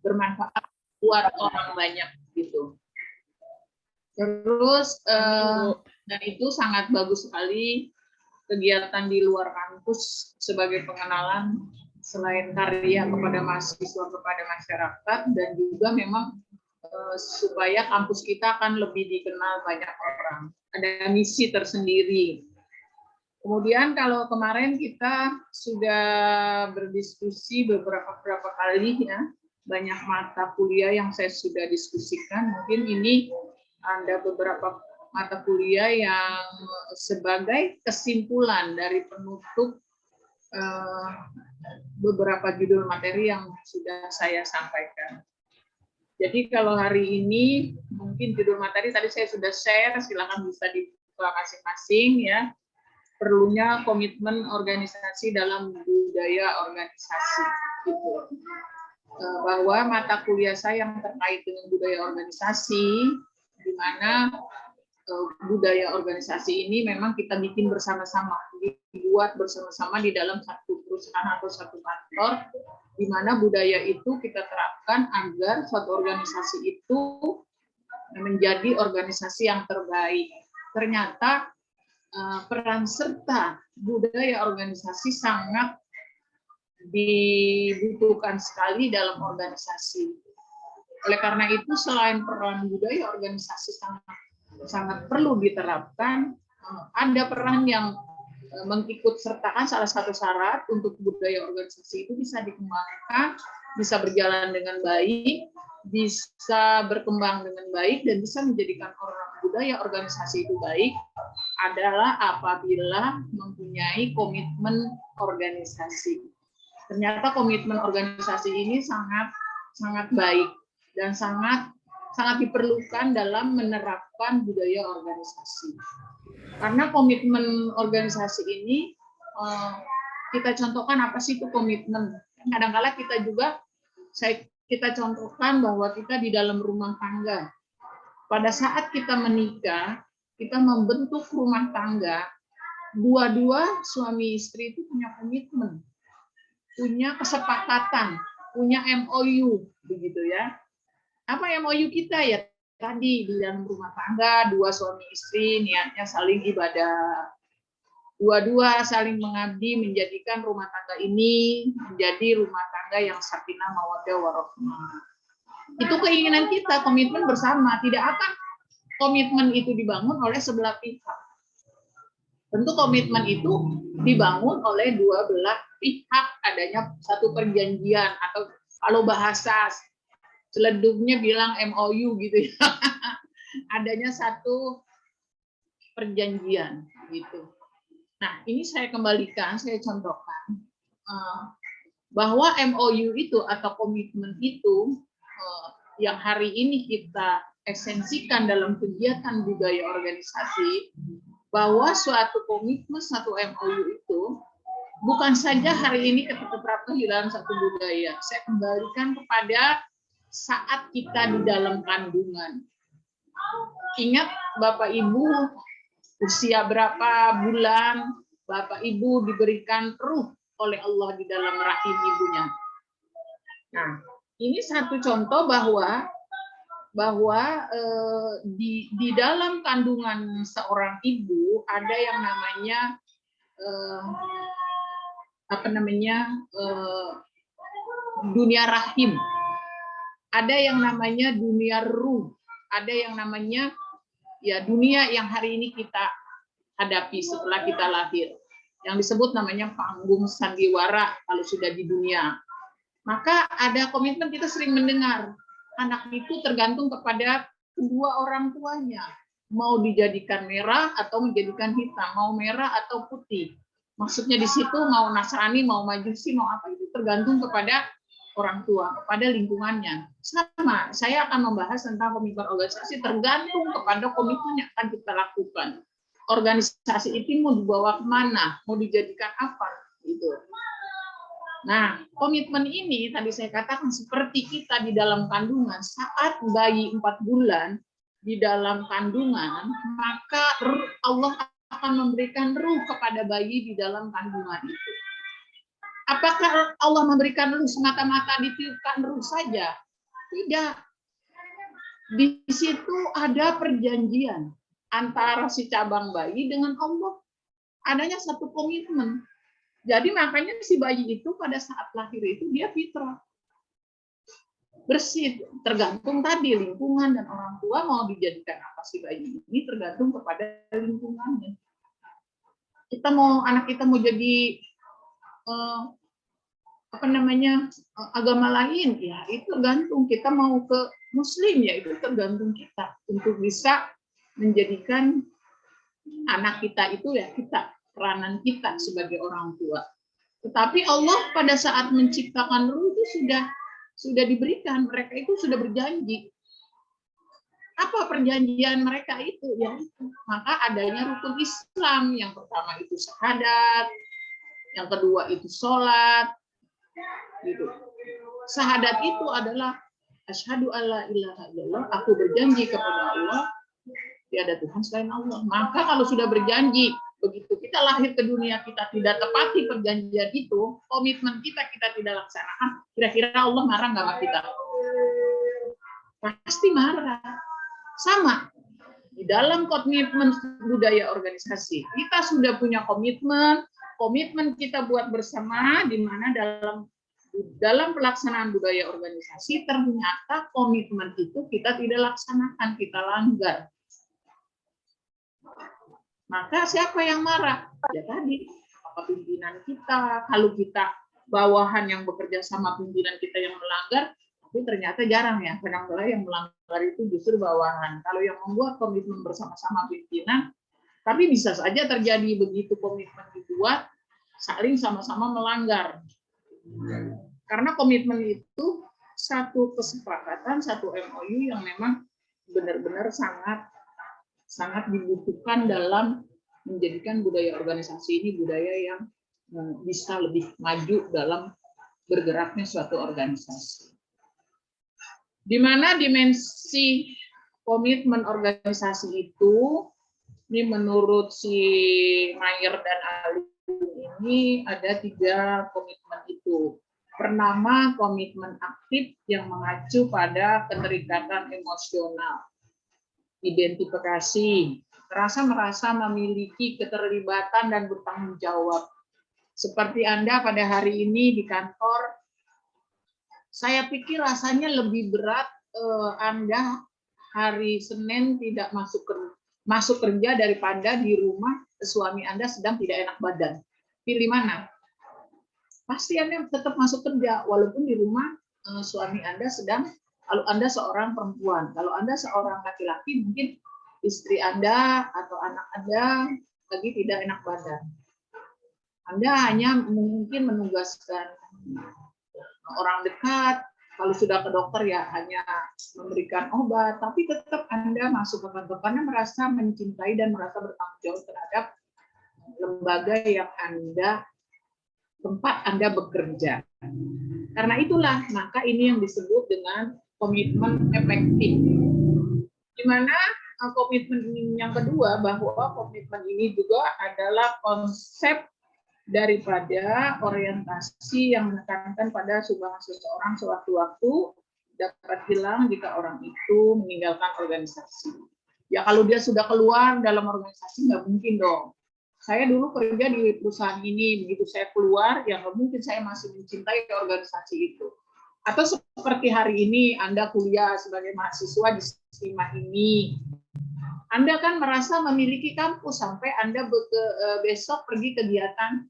bermanfaat buat orang banyak gitu. Terus dan itu sangat bagus sekali kegiatan di luar kampus sebagai pengenalan selain karya kepada mahasiswa, kepada masyarakat, dan juga memang supaya kampus kita akan lebih dikenal banyak orang. Ada misi tersendiri. Kemudian kalau kemarin kita sudah berdiskusi beberapa kali ya, banyak mata kuliah yang saya sudah diskusikan. Mungkin ini ada beberapa mata kuliah yang sebagai kesimpulan dari penutup beberapa judul materi yang sudah saya sampaikan. Jadi kalau hari ini mungkin judul materi tadi saya sudah share, silakan bisa dibuka masing-masing ya. Perlunya komitmen organisasi dalam budaya organisasi. Gitu. Bahwa mata kuliah saya yang terkait dengan budaya organisasi, di mana budaya organisasi ini memang kita bikin bersama-sama, dibuat bersama-sama di dalam satu perusahaan atau satu kantor, di mana budaya itu kita terapkan agar suatu organisasi itu menjadi organisasi yang terbaik. Ternyata peran serta budaya organisasi sangat dibutuhkan sekali dalam organisasi. Oleh karena itu, selain peran budaya organisasi sangat perlu diterapkan, ada peran yang mengikut sertakan salah satu syarat untuk budaya organisasi itu bisa dikembangkan, bisa berjalan dengan baik, bisa berkembang dengan baik, dan bisa menjadikan budaya organisasi itu baik adalah apabila mempunyai komitmen organisasi. Ternyata komitmen organisasi ini sangat baik dan sangat diperlukan dalam menerapkan budaya organisasi. Karena komitmen organisasi ini kita contohkan apa sih itu komitmen. Kadang-kala kita contohkan bahwa kita di dalam rumah tangga. Pada saat kita menikah, kita membentuk rumah tangga, dua-dua suami istri itu punya komitmen, punya kesepakatan, punya MOU, begitu ya. Apa MOU kita ya? Tadi di dalam rumah tangga, dua suami istri niatnya saling ibadah. Dua-dua saling mengabdi menjadikan rumah tangga ini menjadi rumah tangga yang sakinah mawaddah warahmah. Itu keinginan kita, komitmen bersama. Tidak akan komitmen itu dibangun oleh sebelah pihak. Tentu komitmen itu dibangun oleh dua belah pihak, adanya satu perjanjian, atau kalau bahasa seledugnya bilang MOU gitu ya. Adanya satu perjanjian gitu. Nah, ini saya kembalikan, saya contohkan bahwa MOU itu atau komitmen itu yang hari ini kita esensikan dalam kegiatan budaya organisasi, bahwa suatu komitmen, satu MOU itu bukan saja hari ini kita terapkan di dalam satu budaya. Saya kembalikan kepada saat kita di dalam kandungan. Ingat Bapak Ibu usia berapa bulan Bapak Ibu diberikan ruh oleh Allah di dalam rahim ibunya. Nah, ini satu contoh bahwa di dalam kandungan seorang ibu ada yang namanya dunia rahim, ada yang namanya dunia ruh, ada yang namanya ya dunia yang hari ini kita hadapi setelah kita lahir, yang disebut namanya panggung sandiwara kalau sudah di dunia. Maka ada komitmen, kita sering mendengar anak itu tergantung kepada kedua orang tuanya, mau dijadikan merah atau menjadikan hitam, mau merah atau putih. Maksudnya di situ mau Nasrani, mau Majusi, mau apa, itu tergantung kepada orang tua, kepada lingkungannya. Sama, saya akan membahas tentang komitmen organisasi tergantung kepada komitmen yang akan kita lakukan. Organisasi itu mau dibawa kemana, mau dijadikan apa, gitu. Nah, komitmen ini tadi saya katakan seperti kita di dalam kandungan, saat bayi 4 bulan di dalam kandungan, maka Allah akan memberikan ruh kepada bayi di dalam kandungan itu. Apakah Allah memberikan ruh semata-mata ditiupkan ruh saja? Tidak. Di situ ada perjanjian antara si cabang bayi dengan Allah. Adanya satu komitmen. Jadi makanya si bayi itu pada saat lahir itu dia fitrah. Bersih, tergantung tadi lingkungan dan orang tua mau dijadikan apa si bayi ini tergantung kepada lingkungannya. Anak kita mau jadi agama lain, ya itu tergantung. Kita mau ke Muslim, ya itu tergantung kita untuk bisa menjadikan anak kita itu ya kita, peranan kita sebagai orang tua. Tetapi Allah pada saat menciptakan ruh itu sudah diberikan, mereka itu sudah berjanji. Apa perjanjian mereka itu? Ya itu. Maka adanya rukun Islam. Yang pertama itu syahadat, yang kedua itu sholat. Gitu. Syahadat itu adalah asyhadu alla ilaha illallah, aku berjanji kepada Allah tiada Tuhan selain Allah. Maka kalau sudah berjanji, begitu kita lahir ke dunia kita tidak tepati perjanjian itu, komitmen kita tidak laksanakan, kira-kira Allah marah nggak sama kita? Pasti marah. Sama di dalam komitmen budaya organisasi, kita sudah punya komitmen kita buat bersama, di mana dalam pelaksanaan budaya organisasi ternyata komitmen itu kita tidak laksanakan, kita langgar. Maka siapa yang marah? Ya tadi, apa pimpinan kita. Kalau kita bawahan yang bekerja sama pimpinan kita yang melanggar, tapi ternyata jarang ya, kadang-kadang yang melanggar itu justru bawahan. Kalau yang membuat komitmen bersama-sama pimpinan, tapi bisa saja terjadi begitu komitmen dibuat, saling sama-sama melanggar. Karena komitmen itu satu kesepakatan, satu MOU yang memang benar-benar sangat dibutuhkan dalam menjadikan budaya organisasi ini budaya yang bisa lebih maju dalam bergeraknya suatu organisasi. Di mana dimensi komitmen organisasi itu, ini menurut si Mayer dan Ali ini ada 3 komitmen itu. Pertama, komitmen aktif yang mengacu pada keterikatan emosional. Identifikasi, merasa memiliki keterlibatan dan bertanggung jawab. Seperti Anda pada hari ini di kantor, saya pikir rasanya lebih berat Anda hari Senin tidak masuk kerja daripada di rumah suami Anda sedang tidak enak badan. Pilih mana? Pasti Anda tetap masuk kerja, walaupun di rumah suami Anda sedang, kalau Anda seorang perempuan, kalau Anda seorang laki-laki, mungkin istri Anda atau anak Anda lagi tidak enak badan. Anda hanya mungkin menugaskan orang dekat, kalau sudah ke dokter ya hanya memberikan obat, tapi tetap Anda masuk ke kantor karena merasa mencintai dan merasa bertanggung jawab terhadap lembaga yang tempat Anda bekerja. Karena itulah, maka ini yang disebut dengan komitmen efektif. Di mana komitmen yang kedua, bahwa komitmen ini juga adalah konsep daripada orientasi yang menekankan pada sumbangan seseorang sewaktu-waktu dapat hilang jika orang itu meninggalkan organisasi. Ya kalau dia sudah keluar dalam organisasi nggak mungkin dong. Saya dulu kerja di perusahaan ini, begitu saya keluar, ya nggak mungkin saya masih mencintai organisasi itu. Atau seperti hari ini Anda kuliah sebagai mahasiswa di STIMA ini, Anda kan merasa memiliki kampus sampai Anda besok pergi kegiatan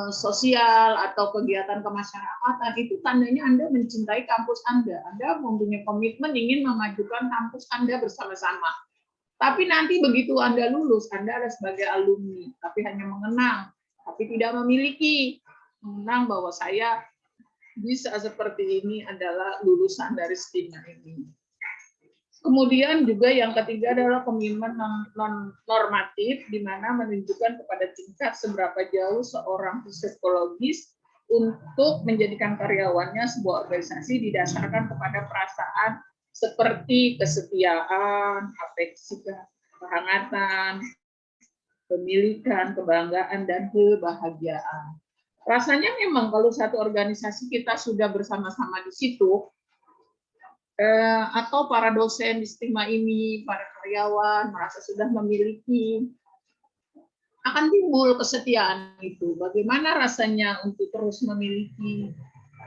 sosial atau kegiatan kemasyarakatan, itu tandanya Anda mencintai kampus Anda. Anda mempunyai komitmen ingin memajukan kampus Anda bersama-sama. Tapi nanti begitu Anda lulus, Anda ada sebagai alumni, tapi hanya mengenang, tapi tidak memiliki mengenang bahwa saya bisa seperti ini adalah lulusan dari STIMA ini. Kemudian juga yang ketiga adalah komitmen non-normatif, di mana menunjukkan kepada tingkat seberapa jauh seorang psikologis untuk menjadikan karyawannya sebuah organisasi didasarkan kepada perasaan seperti kesetiaan, afeksi, kehangatan, pemilikan, kebanggaan, dan kebahagiaan. Rasanya memang kalau satu organisasi kita sudah bersama-sama di situ, atau para dosen di Stigma ini, para karyawan merasa sudah memiliki, akan timbul kesetiaan itu. Bagaimana rasanya untuk terus memiliki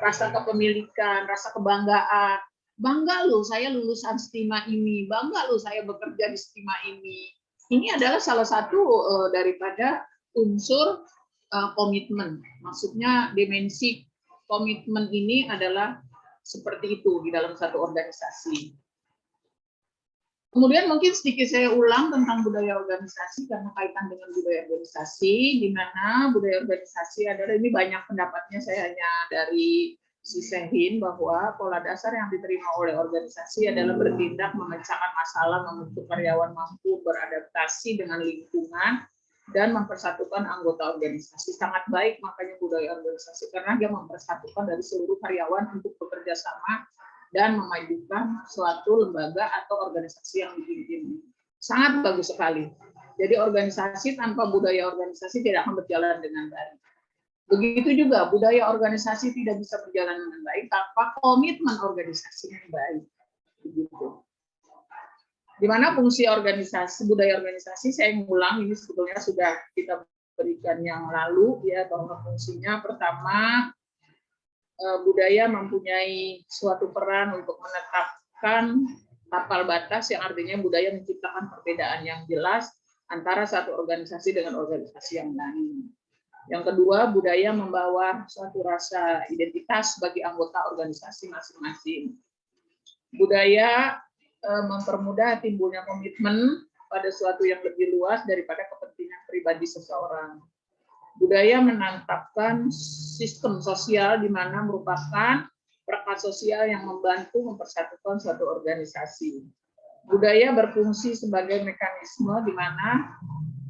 rasa kepemilikan, rasa kebanggaan. Bangga loh saya lulusan Stigma ini, bangga loh saya bekerja di Stigma ini. Ini adalah salah satu daripada unsur komitmen. Maksudnya dimensi komitmen ini adalah seperti itu di dalam satu organisasi. Kemudian mungkin sedikit saya ulang tentang budaya organisasi karena kaitan dengan budaya organisasi, di mana budaya organisasi adalah, ini banyak pendapatnya, saya hanya dari sisahin bahwa pola dasar yang diterima oleh organisasi adalah bertindak, memecahkan masalah, membentuk karyawan mampu beradaptasi dengan lingkungan, dan mempersatukan anggota organisasi. Sangat baik makanya budaya organisasi, karena dia mempersatukan dari seluruh karyawan untuk bekerja sama dan memajukan suatu lembaga atau organisasi yang dipimpin. Sangat bagus sekali. Jadi organisasi tanpa budaya organisasi tidak akan berjalan dengan baik. Begitu juga budaya organisasi tidak bisa berjalan dengan baik tanpa komitmen organisasi yang baik. Begitu. Di mana fungsi organisasi, budaya organisasi, saya ngulang, ini sebetulnya sudah kita berikan yang lalu, ya, bahwa fungsinya pertama, budaya mempunyai suatu peran untuk menetapkan tapal batas, yang artinya budaya menciptakan perbedaan yang jelas antara satu organisasi dengan organisasi yang lain. Yang kedua, budaya membawa suatu rasa identitas bagi anggota organisasi masing-masing. Budaya mempermudah timbulnya komitmen pada suatu yang lebih luas daripada kepentingan pribadi seseorang. Budaya menetapkan sistem sosial di mana merupakan perangkat sosial yang membantu mempersatukan suatu organisasi. Budaya berfungsi sebagai mekanisme di mana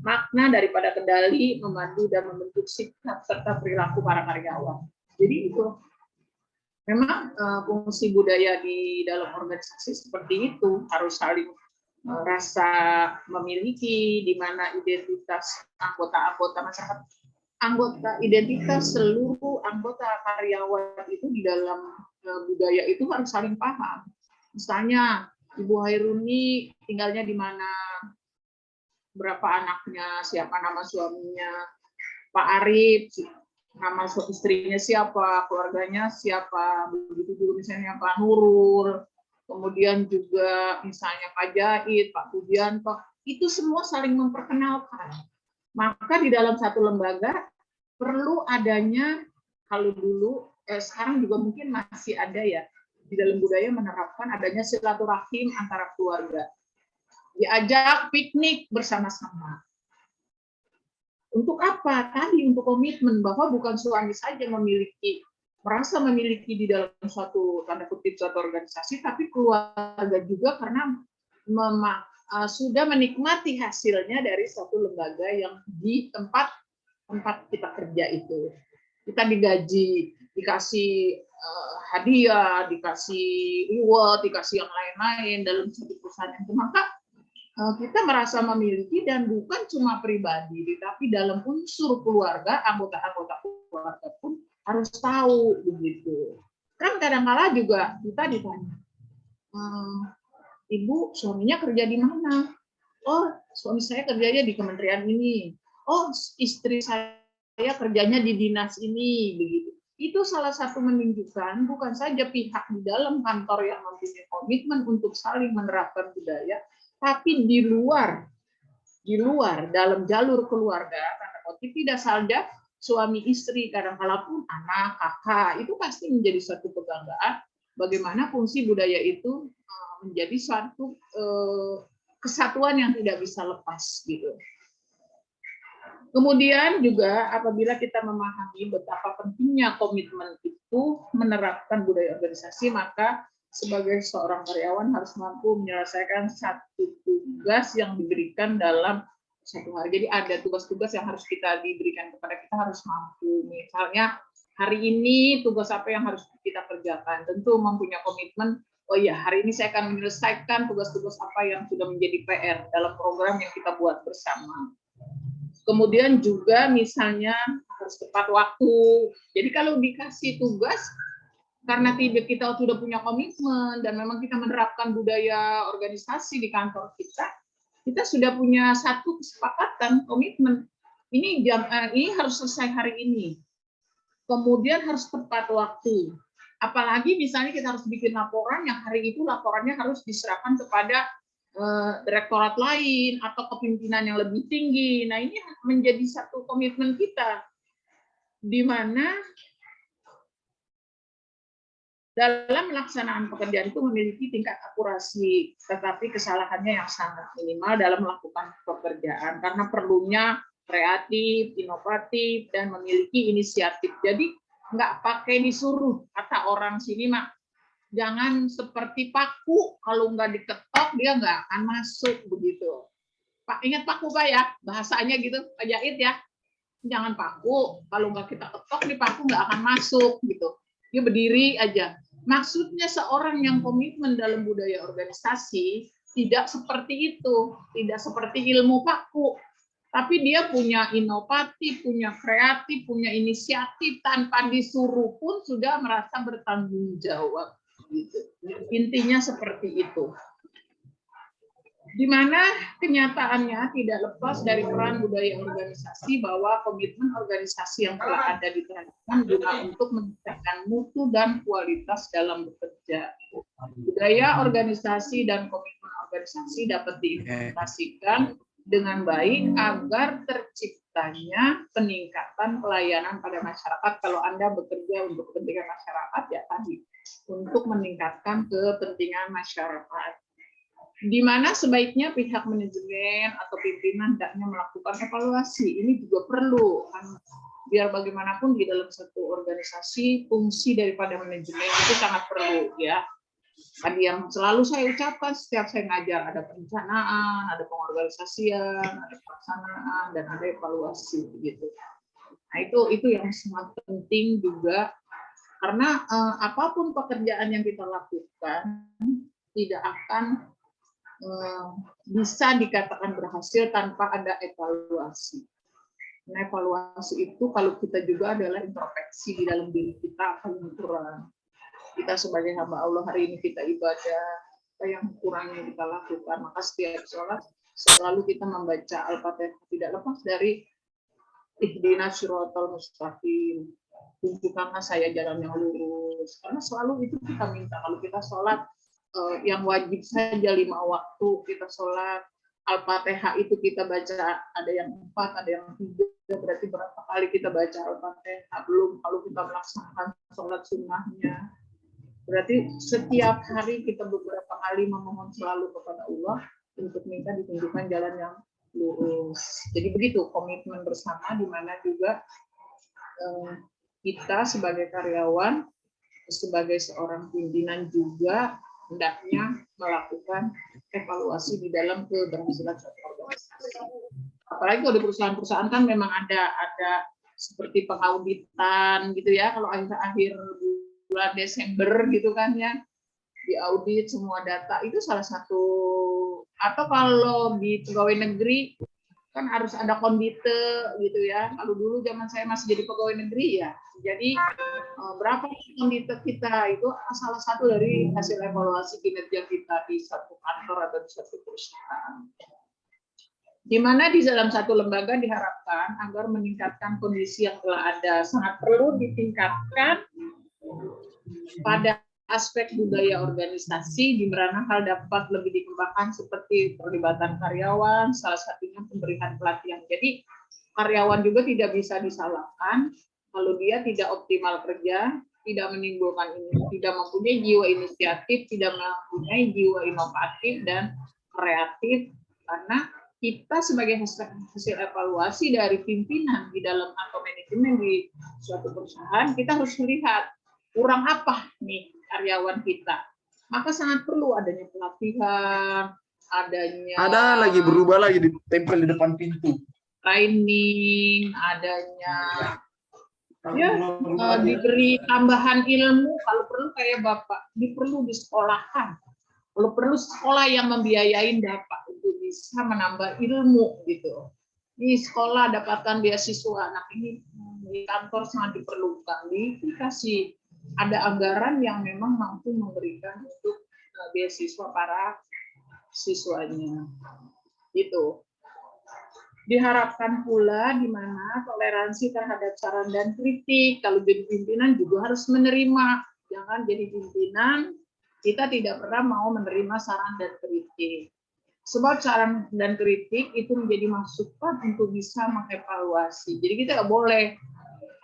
makna daripada kendali, memandu dan membentuk sikap serta perilaku para karyawan. Jadi itu memang fungsi budaya di dalam organisasi seperti itu, harus saling rasa memiliki, di mana identitas anggota-anggota masyarakat, identitas seluruh anggota karyawan itu di dalam budaya itu harus saling paham. Misalnya Ibu Hairuni tinggalnya di mana, berapa anaknya, siapa nama suaminya, Pak Arif, nama istrinya siapa, keluarganya siapa, begitu juga misalnya Pak Nurul, kemudian juga misalnya Pak Jahid, Pak Pujianto, itu semua saling memperkenalkan. Maka di dalam satu lembaga perlu adanya, kalau dulu, sekarang juga mungkin masih ada ya, di dalam budaya menerapkan adanya silaturahim antara keluarga. Diajak piknik bersama-sama. Untuk apa? Tadi untuk komitmen bahwa bukan suami saja merasa memiliki di dalam suatu, tanda kutip, suatu organisasi, tapi keluarga juga, karena sudah menikmati hasilnya dari suatu lembaga yang di tempat kita kerja itu. Kita digaji, dikasih hadiah, dikasih reward, dikasih yang lain-lain dalam suatu perusahaan itu. Maka kita merasa memiliki, dan bukan cuma pribadi, tapi dalam unsur keluarga, anggota-anggota keluarga pun harus tahu begitu. Kan kadang-kala juga kita ditanya, Ibu, suaminya kerja di mana? Oh, suami saya kerjanya di kementerian ini. Oh, istri saya kerjanya di dinas ini, begitu. Itu salah satu menunjukkan bukan saja pihak di dalam kantor yang mempunyai komitmen untuk saling menerapkan budaya, tapi di luar dalam jalur keluarga, karena tidak saja suami istri, kadang-kala pun anak, kakak, itu pasti menjadi suatu kebanggaan bagaimana fungsi budaya itu menjadi suatu kesatuan yang tidak bisa lepas gitu. Kemudian juga apabila kita memahami betapa pentingnya komitmen itu menerapkan budaya organisasi, maka sebagai seorang karyawan harus mampu menyelesaikan satu tugas yang diberikan dalam satu hari. Jadi ada tugas-tugas yang harus kita diberikan kepada kita, harus mampu. Misalnya hari ini tugas apa yang harus kita kerjakan, tentu mempunyai komitmen. Oh iya, hari ini saya akan menyelesaikan tugas-tugas apa yang sudah menjadi PR dalam program yang kita buat bersama. Kemudian juga misalnya harus tepat waktu. Jadi kalau dikasih tugas, karena kita sudah punya komitmen dan memang kita menerapkan budaya organisasi di kantor kita sudah punya satu kesepakatan komitmen. Ini harus selesai hari ini. Kemudian harus tepat waktu. Apalagi misalnya kita harus bikin laporan yang hari itu laporannya harus diserahkan kepada direktorat lain atau kepemimpinan yang lebih tinggi. Nah, ini menjadi satu komitmen kita di mana dalam pelaksanaan pekerjaan itu memiliki tingkat akurasi, tetapi kesalahannya yang sangat minimal dalam melakukan pekerjaan karena perlunya kreatif, inovatif, dan memiliki inisiatif. Jadi nggak pakai disuruh, kata orang sini mak, jangan seperti paku, kalau nggak diketok dia nggak akan masuk begitu. Pak, ingat paku Pak ya, bahasanya gitu Pak Jahit ya, jangan paku, kalau nggak kita ketok di paku nggak akan masuk gitu. Dia berdiri aja. Maksudnya seorang yang komitmen dalam budaya organisasi tidak seperti itu, tidak seperti ilmu paku, tapi dia punya inovatif, punya kreatif, punya inisiatif, tanpa disuruh pun sudah merasa bertanggung jawab. Gitu. Intinya seperti itu. Di mana kenyataannya tidak lepas dari peran budaya organisasi bahwa komitmen organisasi yang telah ada diterapkan guna untuk meningkatkan mutu dan kualitas dalam bekerja. Budaya organisasi dan komitmen organisasi dapat diimplementasikan dengan baik agar terciptanya peningkatan pelayanan pada masyarakat. Kalau Anda bekerja untuk kepentingan masyarakat, ya tadi, untuk meningkatkan kepentingan masyarakat. Di mana sebaiknya pihak manajemen atau pimpinan hendaknya melakukan evaluasi. Ini juga perlu, kan? Biar bagaimanapun di dalam satu organisasi, fungsi daripada manajemen itu sangat perlu, ya. Tadi yang selalu saya ucapkan setiap saya ngajar, ada perencanaan, ada pengorganisasian, ada pelaksanaan, dan ada evaluasi, gitu. Nah, itu yang sangat penting juga, karena apapun pekerjaan yang kita lakukan tidak akan bisa dikatakan berhasil tanpa ada evaluasi. Nah, evaluasi itu kalau kita juga adalah introspeksi di dalam diri kita, apa yang kurang. Kita sebagai hamba Allah hari ini kita ibadah, apa yang kurangnya kita lakukan. Maka setiap sholat selalu kita membaca Al-Fatihah, tidak lepas dari ihdinas siratal mustaqim, tunjukkanlah saya jalan yang lurus. Karena selalu itu kita minta kalau kita sholat. Yang wajib saja 5 waktu kita sholat, Al-Fatihah itu kita baca, ada yang 4, ada yang 3, berarti berapa kali kita baca Al-Fatihah, belum kalau kita melaksanakan sholat sunnahnya. Berarti setiap hari kita beberapa kali memohon selalu kepada Allah untuk minta ditunjukkan jalan yang lurus. Jadi begitu komitmen bersama, di mana juga kita sebagai karyawan, sebagai seorang pimpinan juga hendaknya melakukan evaluasi di dalam keberhasilan suatu organisasi. Apalagi kalau di perusahaan-perusahaan kan memang ada seperti pengauditan gitu ya, kalau akhir bulan Desember gitu kan ya, diaudit semua data, itu salah satu. Atau kalau di pegawai negeri kan harus ada kondite gitu ya. Kalau dulu zaman saya masih jadi pegawai negeri ya, jadi berapa kondite kita itu salah satu dari hasil evaluasi kinerja kita di satu kantor atau di satu perusahaan. Di mana di dalam satu lembaga diharapkan agar meningkatkan kondisi yang telah ada, sangat perlu ditingkatkan pada aspek budaya organisasi, di mana hal dapat lebih dikembangkan seperti perlibatan karyawan, salah satunya pemberian pelatihan. Jadi karyawan juga tidak bisa disalahkan kalau dia tidak optimal kerja, tidak menimbulkan ini, tidak mempunyai jiwa inisiatif, tidak mempunyai jiwa inovatif dan kreatif, karena kita sebagai hasil evaluasi dari pimpinan di dalam atau manajemen di suatu perusahaan, kita harus melihat kurang apa nih karyawan kita. Maka sangat perlu adanya pelatihan, adanya lagi berubah lagi ditempel di depan pintu. Training, adanya diberi tambahan ilmu, kalau perlu kayak Bapak, perlu disekolahkan. Kalau perlu sekolah yang membiayain Bapak untuk bisa menambah ilmu gitu. Di sekolah dapatkan beasiswa, anak ini di kantor sangat diperlukan, dikasih ada anggaran yang memang mampu memberikan untuk beasiswa para siswanya. Itu diharapkan pula di mana toleransi terhadap saran dan kritik. Kalau jadi pimpinan juga harus menerima. Jangan jadi pimpinan kita tidak pernah mau menerima saran dan kritik. Sebab saran dan kritik itu menjadi masukan untuk bisa mengevaluasi. Jadi kita nggak boleh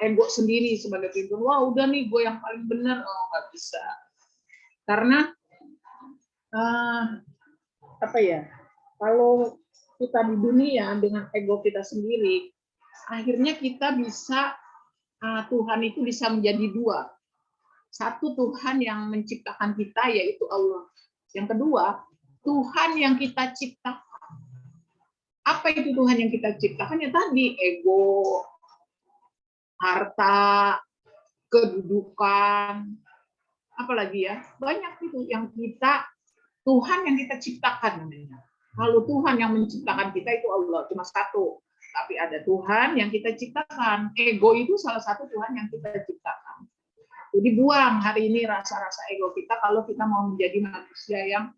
ego sendiri sebagai pimpinan. Wah udah nih gue yang paling benar. Oh nggak bisa. Karena apa ya? Kalau kita di dunia dengan ego kita sendiri, akhirnya kita bisa Tuhan itu bisa menjadi dua. Satu, Tuhan yang menciptakan kita yaitu Allah. Yang kedua, Tuhan yang kita ciptakan. Apa itu Tuhan yang kita ciptakan? Ya tadi ego, harta, kedudukan, apalagi ya banyak itu yang kita Tuhan yang kita ciptakan namanya. Kalau Tuhan yang menciptakan kita itu Allah cuma satu, tapi ada Tuhan yang kita ciptakan. Ego itu salah satu Tuhan yang kita ciptakan. Jadi buang hari ini rasa-rasa ego kita kalau kita mau menjadi manusia yang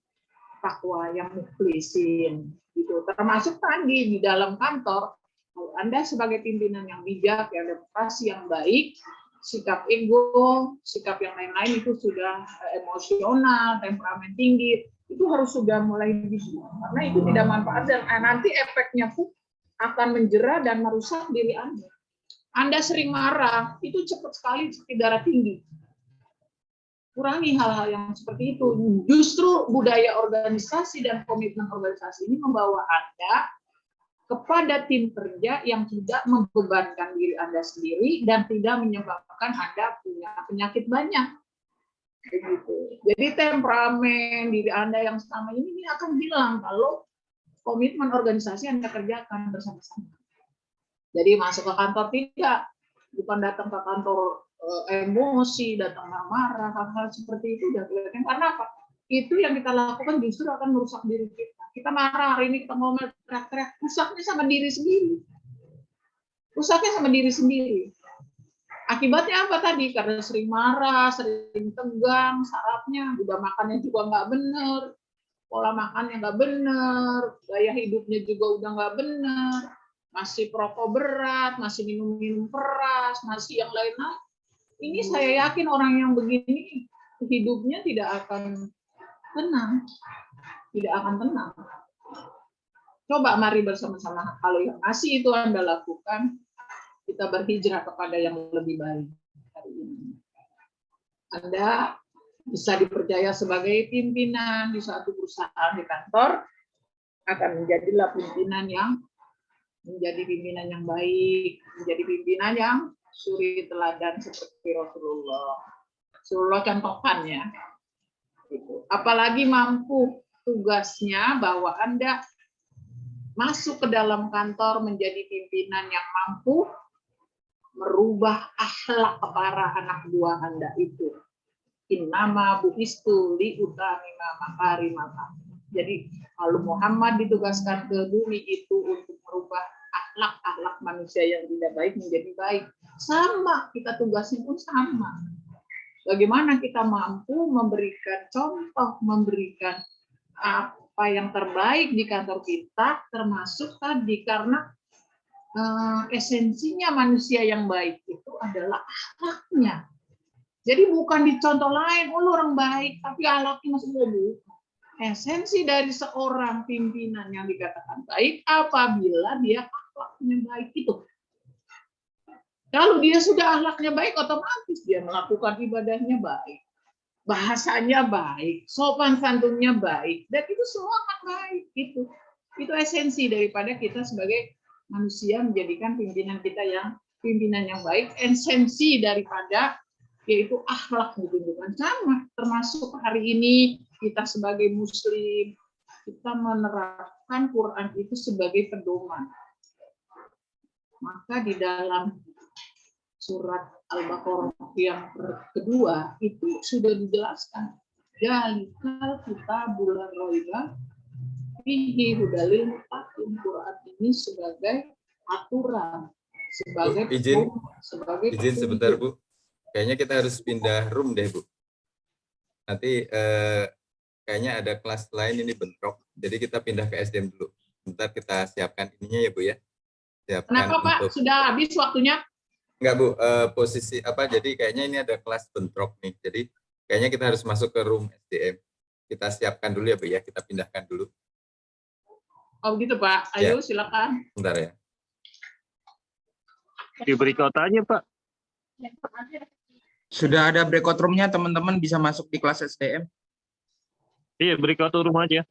takwa, yang mukhlisin. Gitu. Termasuk tadi di dalam kantor, kalau Anda sebagai pimpinan yang bijak, yang demokrasi yang baik, sikap ego, sikap yang lain-lain itu sudah emosional, temperamen tinggi, itu harus sudah mulai dibuang. Karena itu tidak manfaat dan nanti efeknya pun akan menjera dan merusak diri Anda. Anda sering marah, itu cepat sekali sakit darah tinggi. Kurangi hal-hal yang seperti itu. Justru budaya organisasi dan komitmen organisasi ini membawa Anda kepada tim kerja yang tidak membebankan diri Anda sendiri dan tidak menyebabkan Anda punya penyakit banyak. Begitu. Jadi temperamen diri Anda yang selama ini akan hilang kalau komitmen organisasi Anda kerjakan bersama-sama. Jadi masuk ke kantor tidak, bukan datang ke kantor emosi, datang marah, hal-hal seperti itu udah kelihatan. Karena apa? Itu yang kita lakukan justru akan merusak diri kita. Kita marah hari ini, kita ngomel, teriak-teriak, rusaknya sama diri sendiri. Rusaknya sama diri sendiri. Akibatnya apa tadi? Karena sering marah, sering tegang, sarafnya, udah makannya juga nggak benar, pola makannya nggak benar, gaya hidupnya juga udah nggak benar, masih perokok berat, masih minum-minum keras, masih yang lain-lain. Ini saya yakin orang yang begini hidupnya tidak akan tenang, tidak akan tenang. Coba mari bersama-sama kalau yang masih itu Anda lakukan, kita berhijrah kepada yang lebih baik hari ini. Anda bisa dipercaya sebagai pimpinan di suatu perusahaan di kantor, akan menjadilah pimpinan yang baik, menjadi pimpinan yang suri teladan seperti Rasulullah. Rasulullah contohkan ya. Apalagi mampu tugasnya bahwa Anda masuk ke dalam kantor menjadi pimpinan yang mampu merubah akhlak para anak buah Anda itu. Innama bu'istu liutamima makarimah. Jadi kalau Muhammad ditugaskan ke bumi itu untuk merubah akhlak manusia yang tidak baik menjadi baik. Sama, kita tugasnya pun sama. Bagaimana kita mampu memberikan contoh, memberikan apa yang terbaik di kantor kita, termasuk tadi karena esensinya manusia yang baik itu adalah akhlaknya. Jadi bukan di contoh lain, lu orang baik, tapi akhlaknya masih buruk. Esensi dari seorang pimpinan yang dikatakan baik apabila dia akhlaknya baik itu. Kalau dia sudah akhlaknya baik, otomatis dia melakukan ibadahnya baik, bahasanya baik, sopan santunnya baik, dan itu semua akan baik. Itu esensi daripada kita sebagai manusia menjadikan pimpinan kita yang pimpinan yang baik. Esensi daripada yaitu akhlak ditunjukkan sama. Termasuk hari ini kita sebagai Muslim, kita menerapkan Quran itu sebagai pedoman. Maka di dalam surat Al-Baqarah yang kedua itu sudah dijelaskan. Jalikal kitabul la raiba fihi hudalil muttaqin. Quran ini sebagai aturan, sebagai izin sebentar Bu. kayaknya kita harus pindah room deh, Bu. Nanti kayaknya ada kelas lain ini bentrok. Jadi kita pindah ke SDM dulu. Bentar kita siapkan ininya ya, Bu ya. Siapkan Kenapa Pak? untuk Sudah habis waktunya? enggak, Bu, posisi apa? Jadi kayaknya ini ada kelas bentrok nih. Jadi kayaknya kita harus masuk ke room SDM. Kita siapkan dulu ya, Bu ya. Kita pindahkan dulu. Oh gitu Pak. Ayo silakan. Bentar ya. Diberi kotanya, Pak. Sudah ada breakout room-nya, teman-teman bisa masuk di kelas SDM. Iya, beri kota rumah aja.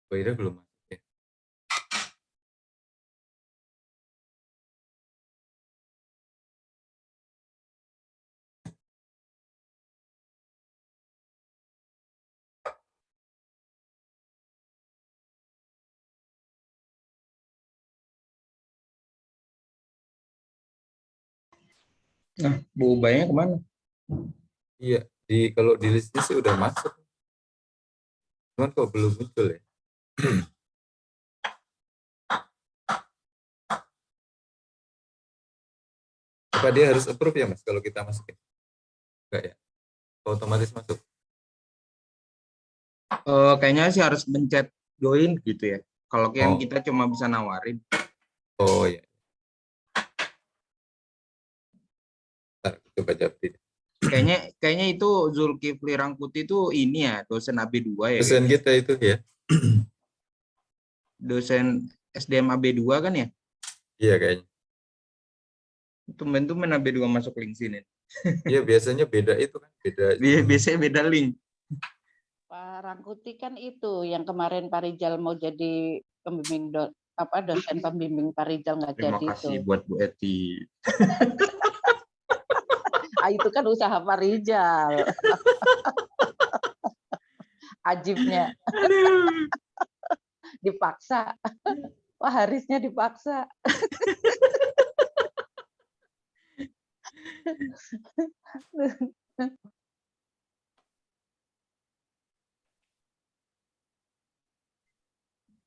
Bu Ira belum masuk ya. Nah, Bu Ubaynya kemana? Iya, kalau di listnya sih udah masuk. Cuman kok belum muncul ya? Apa dia harus approve ya, Mas, kalau kita masukin? Enggak ya? Otomatis masuk. Kayaknya sih harus pencet join gitu ya. Kalau yang Oh. kita cuma bisa nawarin. Oh iya. Ntar coba jawab dulu. Kayaknya itu Zulkifli Rangkuti itu ini ya, dosen AB2 ya. Dosen kita itu ya. Dosen SDM AB2 kan ya? Iya kayaknya. Tumben-tumben AB2 masuk link sini. Iya biasanya beda itu kan, beda. Biasanya beda link. Pak Rangkuti kan itu yang kemarin Pak Rijal mau jadi pembimbing dosen pembimbing Pak Rijal nggak Terima jadi kasih itu. buat Bu Eti. Ah, itu kan usaha Pak Rijal. Ajibnya dipaksa. Pak Harisnya dipaksa.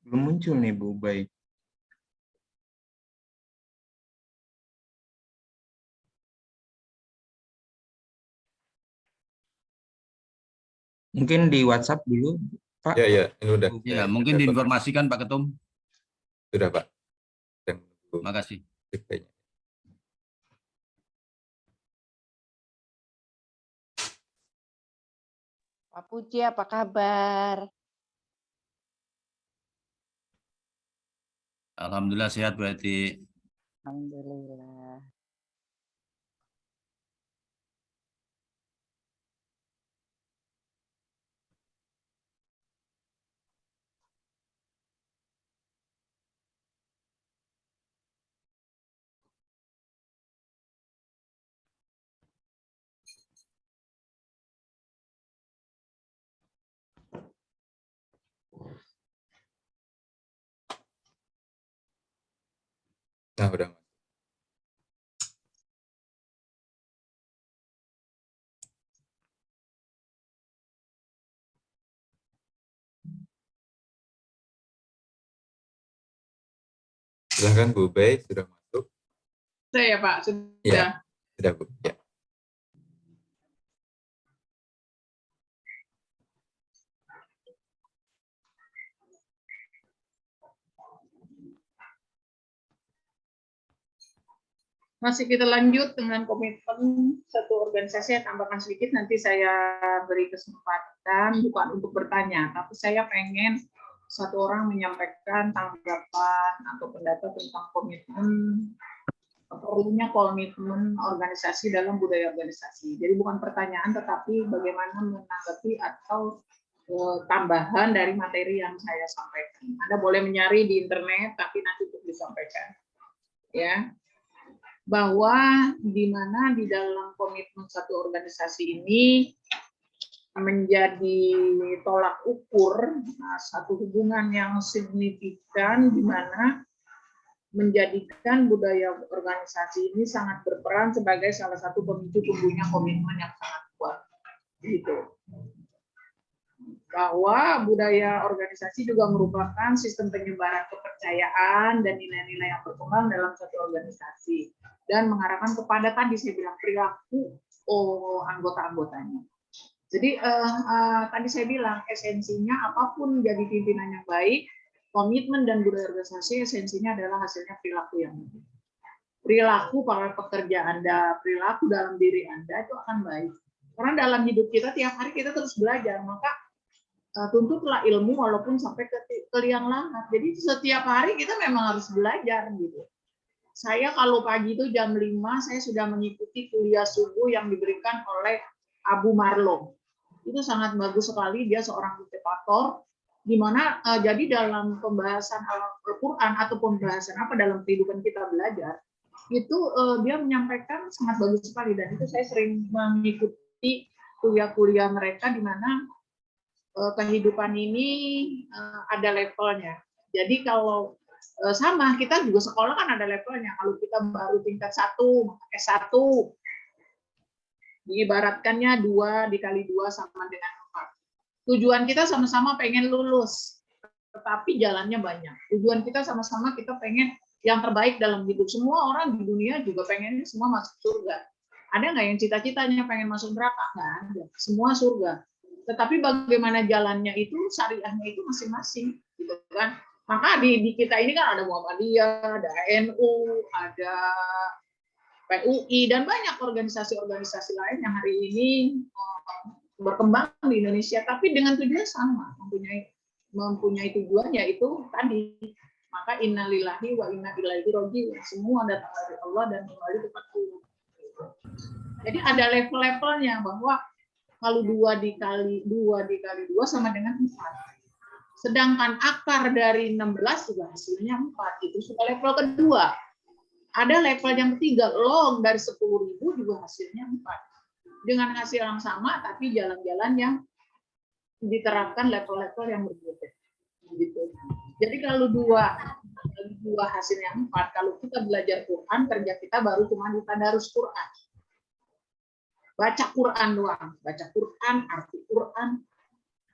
Belum muncul nih Bu Ubay. Mungkin di WhatsApp dulu, Pak. Ya ya, ini udah. Ya, mungkin diinformasikan Pak Ketum. Sudah Pak. Yang Makasih. kayaknya. Pak Puji apa kabar? Alhamdulillah sehat Bu Eti. Alhamdulillah. Nah udah. Silahkan Bu Bay, sudah masuk. Saya Pak, sudah. Ya, sudah Bu. Ya. Masih kita lanjut dengan komitmen satu organisasi, saya tambahkan sedikit, nanti saya beri kesempatan bukan untuk bertanya, tapi saya pengen satu orang menyampaikan tanggapan atau pendapat tentang komitmen perlunya komitmen organisasi dalam budaya organisasi. Jadi bukan pertanyaan, tetapi bagaimana menanggapi atau tambahan dari materi yang saya sampaikan. Anda boleh mencari di internet, tapi nanti untuk disampaikan. Ya, bahwa di mana di dalam komitmen satu organisasi ini menjadi tolak ukur satu hubungan yang signifikan di mana menjadikan budaya organisasi ini sangat berperan sebagai salah satu pemicu tumbuhnya komitmen yang sangat kuat. Gitu. Bahwa budaya organisasi juga merupakan sistem penyebaran kepercayaan dan nilai-nilai yang berkembang dalam satu organisasi dan mengarahkan kepada tadi saya bilang perilaku anggota-anggotanya. Jadi tadi saya bilang esensinya apapun jadi pimpinan yang baik, komitmen dan budaya organisasi esensinya adalah hasilnya perilaku yang baik. Perilaku pada pekerja Anda, perilaku dalam diri Anda itu akan baik. Karena dalam hidup kita tiap hari kita terus belajar, maka tuntutlah ilmu walaupun sampai ke liang lahat. Jadi setiap hari kita memang harus belajar gitu. Saya kalau pagi itu jam 5 saya sudah mengikuti kuliah subuh yang diberikan oleh Abu Marlong. Itu sangat bagus sekali, dia seorang motivator di mana jadi dalam pembahasan Al-Qur'an atau pembahasan apa dalam kehidupan kita belajar itu dia menyampaikan sangat bagus sekali, dan itu saya sering mengikuti kuliah-kuliah mereka di mana kehidupan ini ada levelnya. Jadi kalau sama kita juga sekolah kan ada levelnya. Kalau kita baru tingkat 1, S1 diibaratkannya 2 dikali 2 sama dengan 4. Tujuan kita sama-sama pengen lulus, tetapi jalannya banyak. Tujuan kita sama-sama kita pengen yang terbaik dalam hidup. Semua orang di dunia juga pengen semua masuk surga. Ada nggak yang cita-citanya pengen masuk neraka? Nggak ada. Semua surga. Tetapi bagaimana jalannya itu, syariahnya itu masing-masing, gitu kan? Maka di kita ini kan ada Muhammadiyah, ada NU, ada PUI, dan banyak organisasi-organisasi lain yang hari ini berkembang di Indonesia, tapi dengan tujuan sama, mempunyai tujuan yaitu tadi. Maka innalillahi wa inna ilaihi raji'un. Semua datang dari Allah dan kembali kepada Allah. Jadi ada level-levelnya bahwa kalau 2 dikali 2 sama dengan 4. Sedangkan akar dari 16 juga hasilnya 4. Itu sudah level kedua. Ada level yang ketiga, log dari 10.000 juga hasilnya 4. Dengan hasil yang sama, tapi jalan-jalan yang diterapkan level-level yang berbeda. Gitu. Jadi kalau dua hasilnya 4, kalau kita belajar Quran, kerja kita baru cuma di tadarus Quran. Baca Quran doang, baca Quran, arti Quran.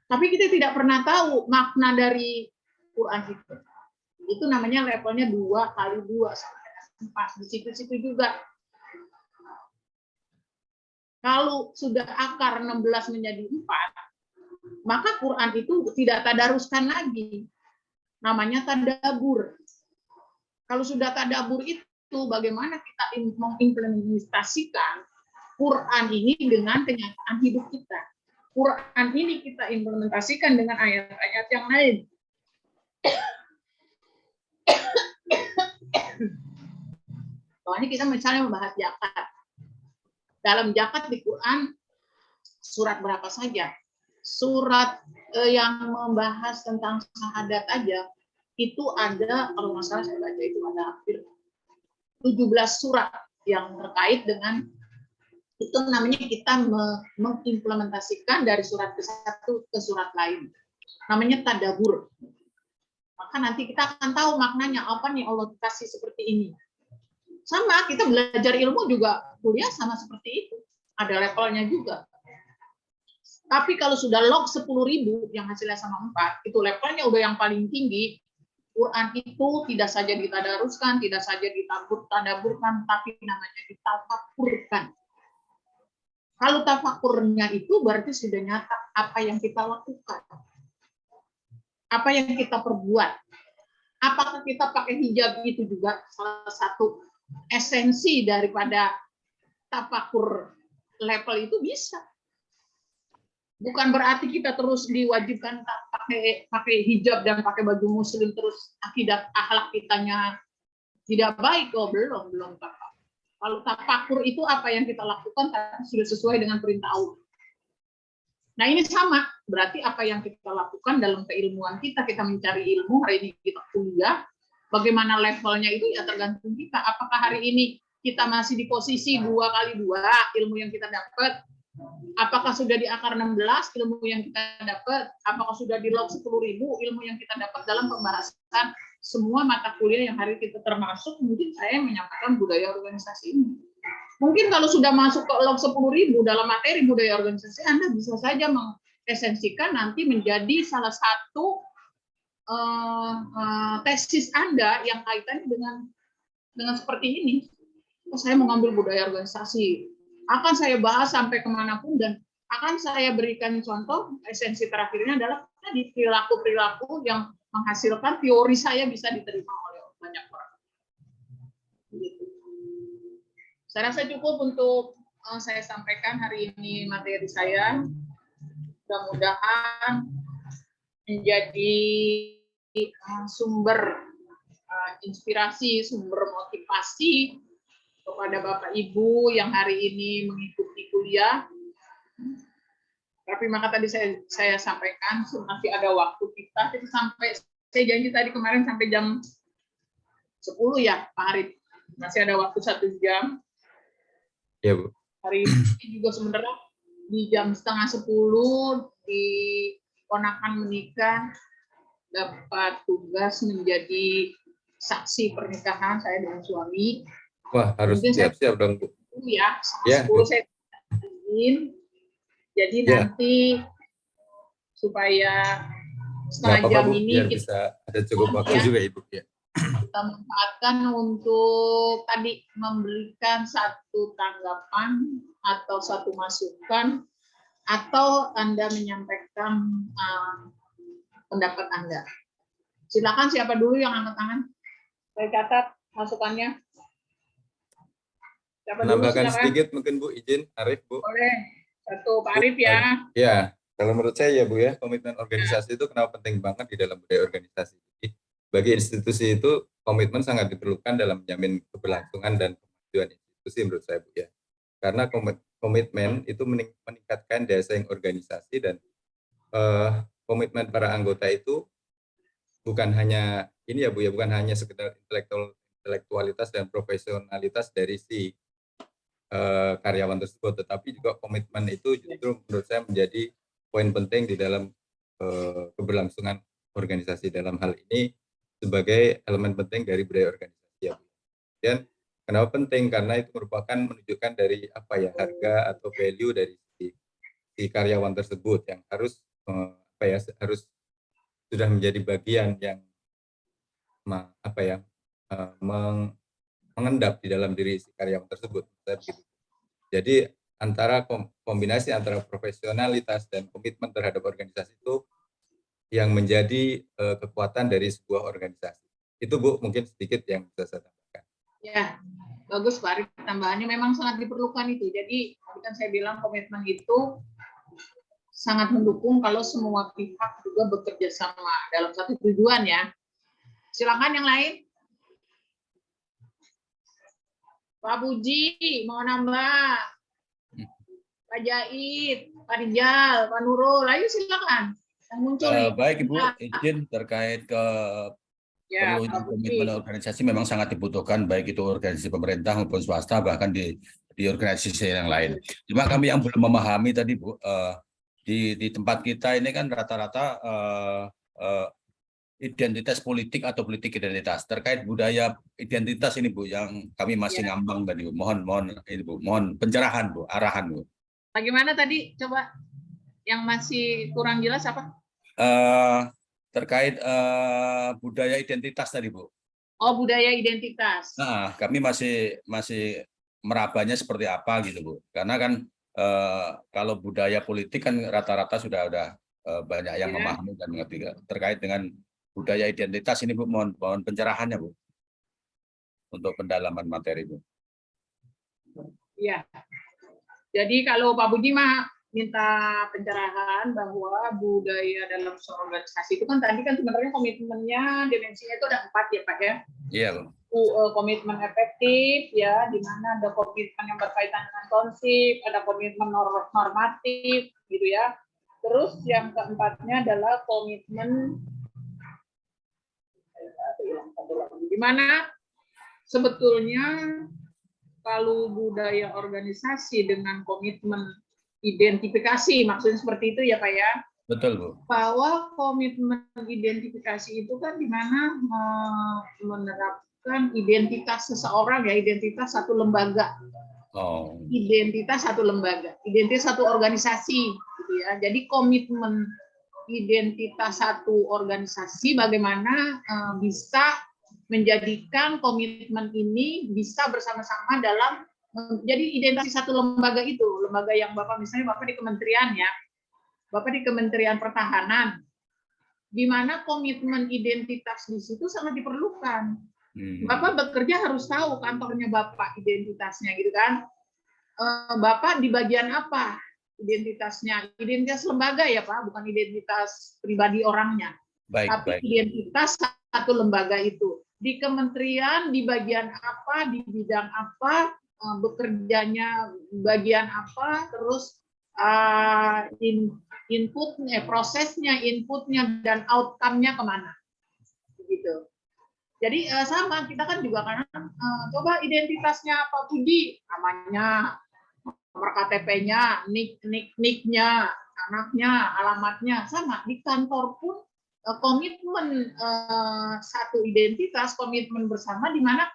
Tapi kita tidak pernah tahu makna dari Quran itu. Itu namanya levelnya 2 kali 2 sampai 4. Di situ-situ juga. Kalau sudah akar 16 menjadi 4, maka Quran itu tidak tadaruskan lagi. Namanya tadabur. Kalau sudah tadabur itu, bagaimana kita mengimplementasikan Quran ini dengan kenyataan hidup kita. Quran ini kita implementasikan dengan ayat-ayat yang lain. Soalnya kita misalnya membahas zakat. Dalam zakat di Quran, surat berapa saja? Surat yang membahas tentang syahadat aja, itu ada, kalau nggak salah saya baca itu ada hampir 17 surat yang terkait dengan itu, namanya kita mengimplementasikan dari surat ke satu ke surat lain. Namanya tadabur. Maka nanti kita akan tahu maknanya apa nih Allah kasih seperti ini. Sama, kita belajar ilmu juga kuliah sama seperti itu. Ada levelnya juga. Tapi kalau sudah log 10.000 yang hasilnya sama 4, itu levelnya udah yang paling tinggi. Quran itu tidak saja ditadaruskan, tidak saja ditadaburkan, tapi namanya ditafakurkan. Kalau tafakurnya itu berarti sudah nyata apa yang kita lakukan. Apa yang kita perbuat. Apakah kita pakai hijab itu juga salah satu esensi daripada tafakur level itu bisa. Bukan berarti kita terus diwajibkan pakai hijab dan pakai baju muslim terus akidah akhlak kitanya tidak baik. Oh, belum tafakur. Kalau tafakur itu apa yang kita lakukan karena sudah sesuai dengan perintah Allah. Nah ini sama, berarti apa yang kita lakukan dalam keilmuan kita mencari ilmu, hari ini kita kuliah, bagaimana levelnya itu ya tergantung kita. Apakah hari ini kita masih di posisi 2x2 ilmu yang kita dapat? Apakah sudah di akar 16 ilmu yang kita dapat? Apakah sudah di log 10.000 ilmu yang kita dapat dalam pembahasan semua mata kuliah yang hari kita termasuk mungkin saya menyampaikan budaya organisasi ini. Mungkin kalau sudah masuk ke log 10.000 dalam materi budaya organisasi, Anda bisa saja mengesensikan nanti menjadi salah satu tesis Anda yang kaitannya dengan seperti ini. Saya mengambil budaya organisasi, akan saya bahas sampai kemanapun dan akan saya berikan contoh. Esensi terakhirnya adalah tadi perilaku-perilaku yang menghasilkan teori saya bisa diterima oleh banyak orang. Gitu. Saya rasa cukup untuk saya sampaikan hari ini materi saya. Mudah-mudahan menjadi sumber inspirasi, sumber motivasi kepada Bapak Ibu yang hari ini mengikuti kuliah. Tapi maka tadi saya sampaikan masih ada waktu kita sampai, saya janji tadi kemarin sampai jam 10 ya Pak Arif. Masih ada waktu 1 jam. Ya Bu. Hari ini juga sebenarnya di jam 9:30 di ponakan menikah dapat tugas menjadi saksi pernikahan saya dengan suami. Wah, harus siap-siap dong Bu. Ya, Ya, 10 saya ingin. Jadi nanti supaya setengah jam ini biar bisa ada cukup waktu juga Ibu ya. Kita manfaatkan untuk tadi memberikan satu tanggapan atau satu masukan atau Anda menyampaikan pendapat Anda. Silakan siapa dulu yang angkat tangan? Saya catat masukannya. Menambahkan sedikit mungkin Bu, izin Arif Bu. Boleh. Satu Pak Arif ya. Ya, kalau menurut saya ya Bu ya, komitmen organisasi itu kenapa penting banget di dalam budaya organisasi. Bagi institusi itu komitmen sangat diperlukan dalam menjamin keberlangsungan dan kemajuan institusi menurut saya Bu ya. Karena komitmen itu meningkatkan daya saing organisasi dan komitmen para anggota itu bukan hanya ini ya Bu ya, bukan hanya sekedar intelektualitas dan profesionalitas dari si karyawan tersebut, tetapi juga komitmen itu justru menurut saya menjadi poin penting di dalam keberlangsungan organisasi. Dalam hal ini sebagai elemen penting dari budaya organisasi ya. Dan kenapa penting? Karena itu merupakan menunjukkan dari apa ya, harga atau value dari si karyawan tersebut yang harus harus sudah menjadi bagian yang mengendap di dalam diri si karyawan tersebut. Jadi antara kombinasi antara profesionalitas dan komitmen terhadap organisasi itu yang menjadi kekuatan dari sebuah organisasi. Itu Bu, mungkin sedikit yang bisa saya tambahkan. Ya, bagus Pak Arif. Tambahannya memang sangat diperlukan itu. Jadi tadi kan saya bilang komitmen itu sangat mendukung kalau semua pihak juga bekerja sama dalam satu tujuan ya. Silakan yang lain. Pak Puji, mau nambah. Pak Jahid, Pak Rijal, Pak Nurul, ayo silakan. Yang muncul baik Ibu, izin terkait ke perlu komitmen organisasi memang sangat dibutuhkan, baik itu organisasi pemerintah maupun swasta, bahkan di organisasi yang lain. Cuma kami yang belum memahami tadi Bu, di tempat kita ini kan rata-rata identitas politik atau politik identitas. Terkait budaya identitas ini Bu, yang kami masih ngambang tadi Bu. Mohon ini Bu, mohon pencerahan Bu, arahan Bu. Bagaimana tadi? Coba yang masih kurang jelas apa? Terkait budaya identitas tadi Bu. Oh, budaya identitas. Nah, kami masih merabanya seperti apa gitu Bu. Karena kan kalau budaya politik kan rata-rata sudah banyak yang memahami dan mengerti. Terkait dengan budaya identitas ini Bu, mohon pencerahannya Bu. Untuk pendalaman materi Bu. Iya. Jadi kalau Pak Budi mah minta pencerahan bahwa budaya dalam sebuah organisasi itu kan tadi kan sebenarnya komitmennya dimensinya itu ada 4 ya Pak ya. Iya Bu. komitmen efektif ya, di mana ada komitmen yang berkaitan dengan konsep, ada komitmen normatif gitu ya. Terus yang keempatnya adalah komitmen di mana sebetulnya kalau budaya organisasi dengan komitmen identifikasi, maksudnya seperti itu ya Pak ya. Betul, Bu. Bahwa komitmen identifikasi itu kan di mana menerapkan identitas seseorang ya, identitas satu lembaga. Oh. Identitas satu lembaga, identitas satu organisasi gitu ya. Jadi komitmen identitas satu organisasi bagaimana bisa menjadikan komitmen ini bisa bersama-sama dalam jadi identitas satu lembaga itu, lembaga yang Bapak misalnya Bapak di kementerian ya, Bapak di Kementerian Pertahanan, di mana komitmen identitas di situ sangat diperlukan. Bapak bekerja harus tahu kantornya Bapak identitasnya gitu kan, Bapak di bagian apa identitasnya, identitas lembaga ya Pak, bukan identitas pribadi orangnya, tapi identitas satu lembaga itu. Di kementerian di bagian apa, di bidang apa, bekerjanya bagian apa, terus inputnya, prosesnya, inputnya, dan outcome-nya kemana. Gitu. Jadi sama, kita kan juga kan coba identitasnya Pak Budi, namanya, nomor KTP-nya, nick-nya, anaknya, alamatnya, sama. Di kantor pun komitmen satu identitas, komitmen bersama di mana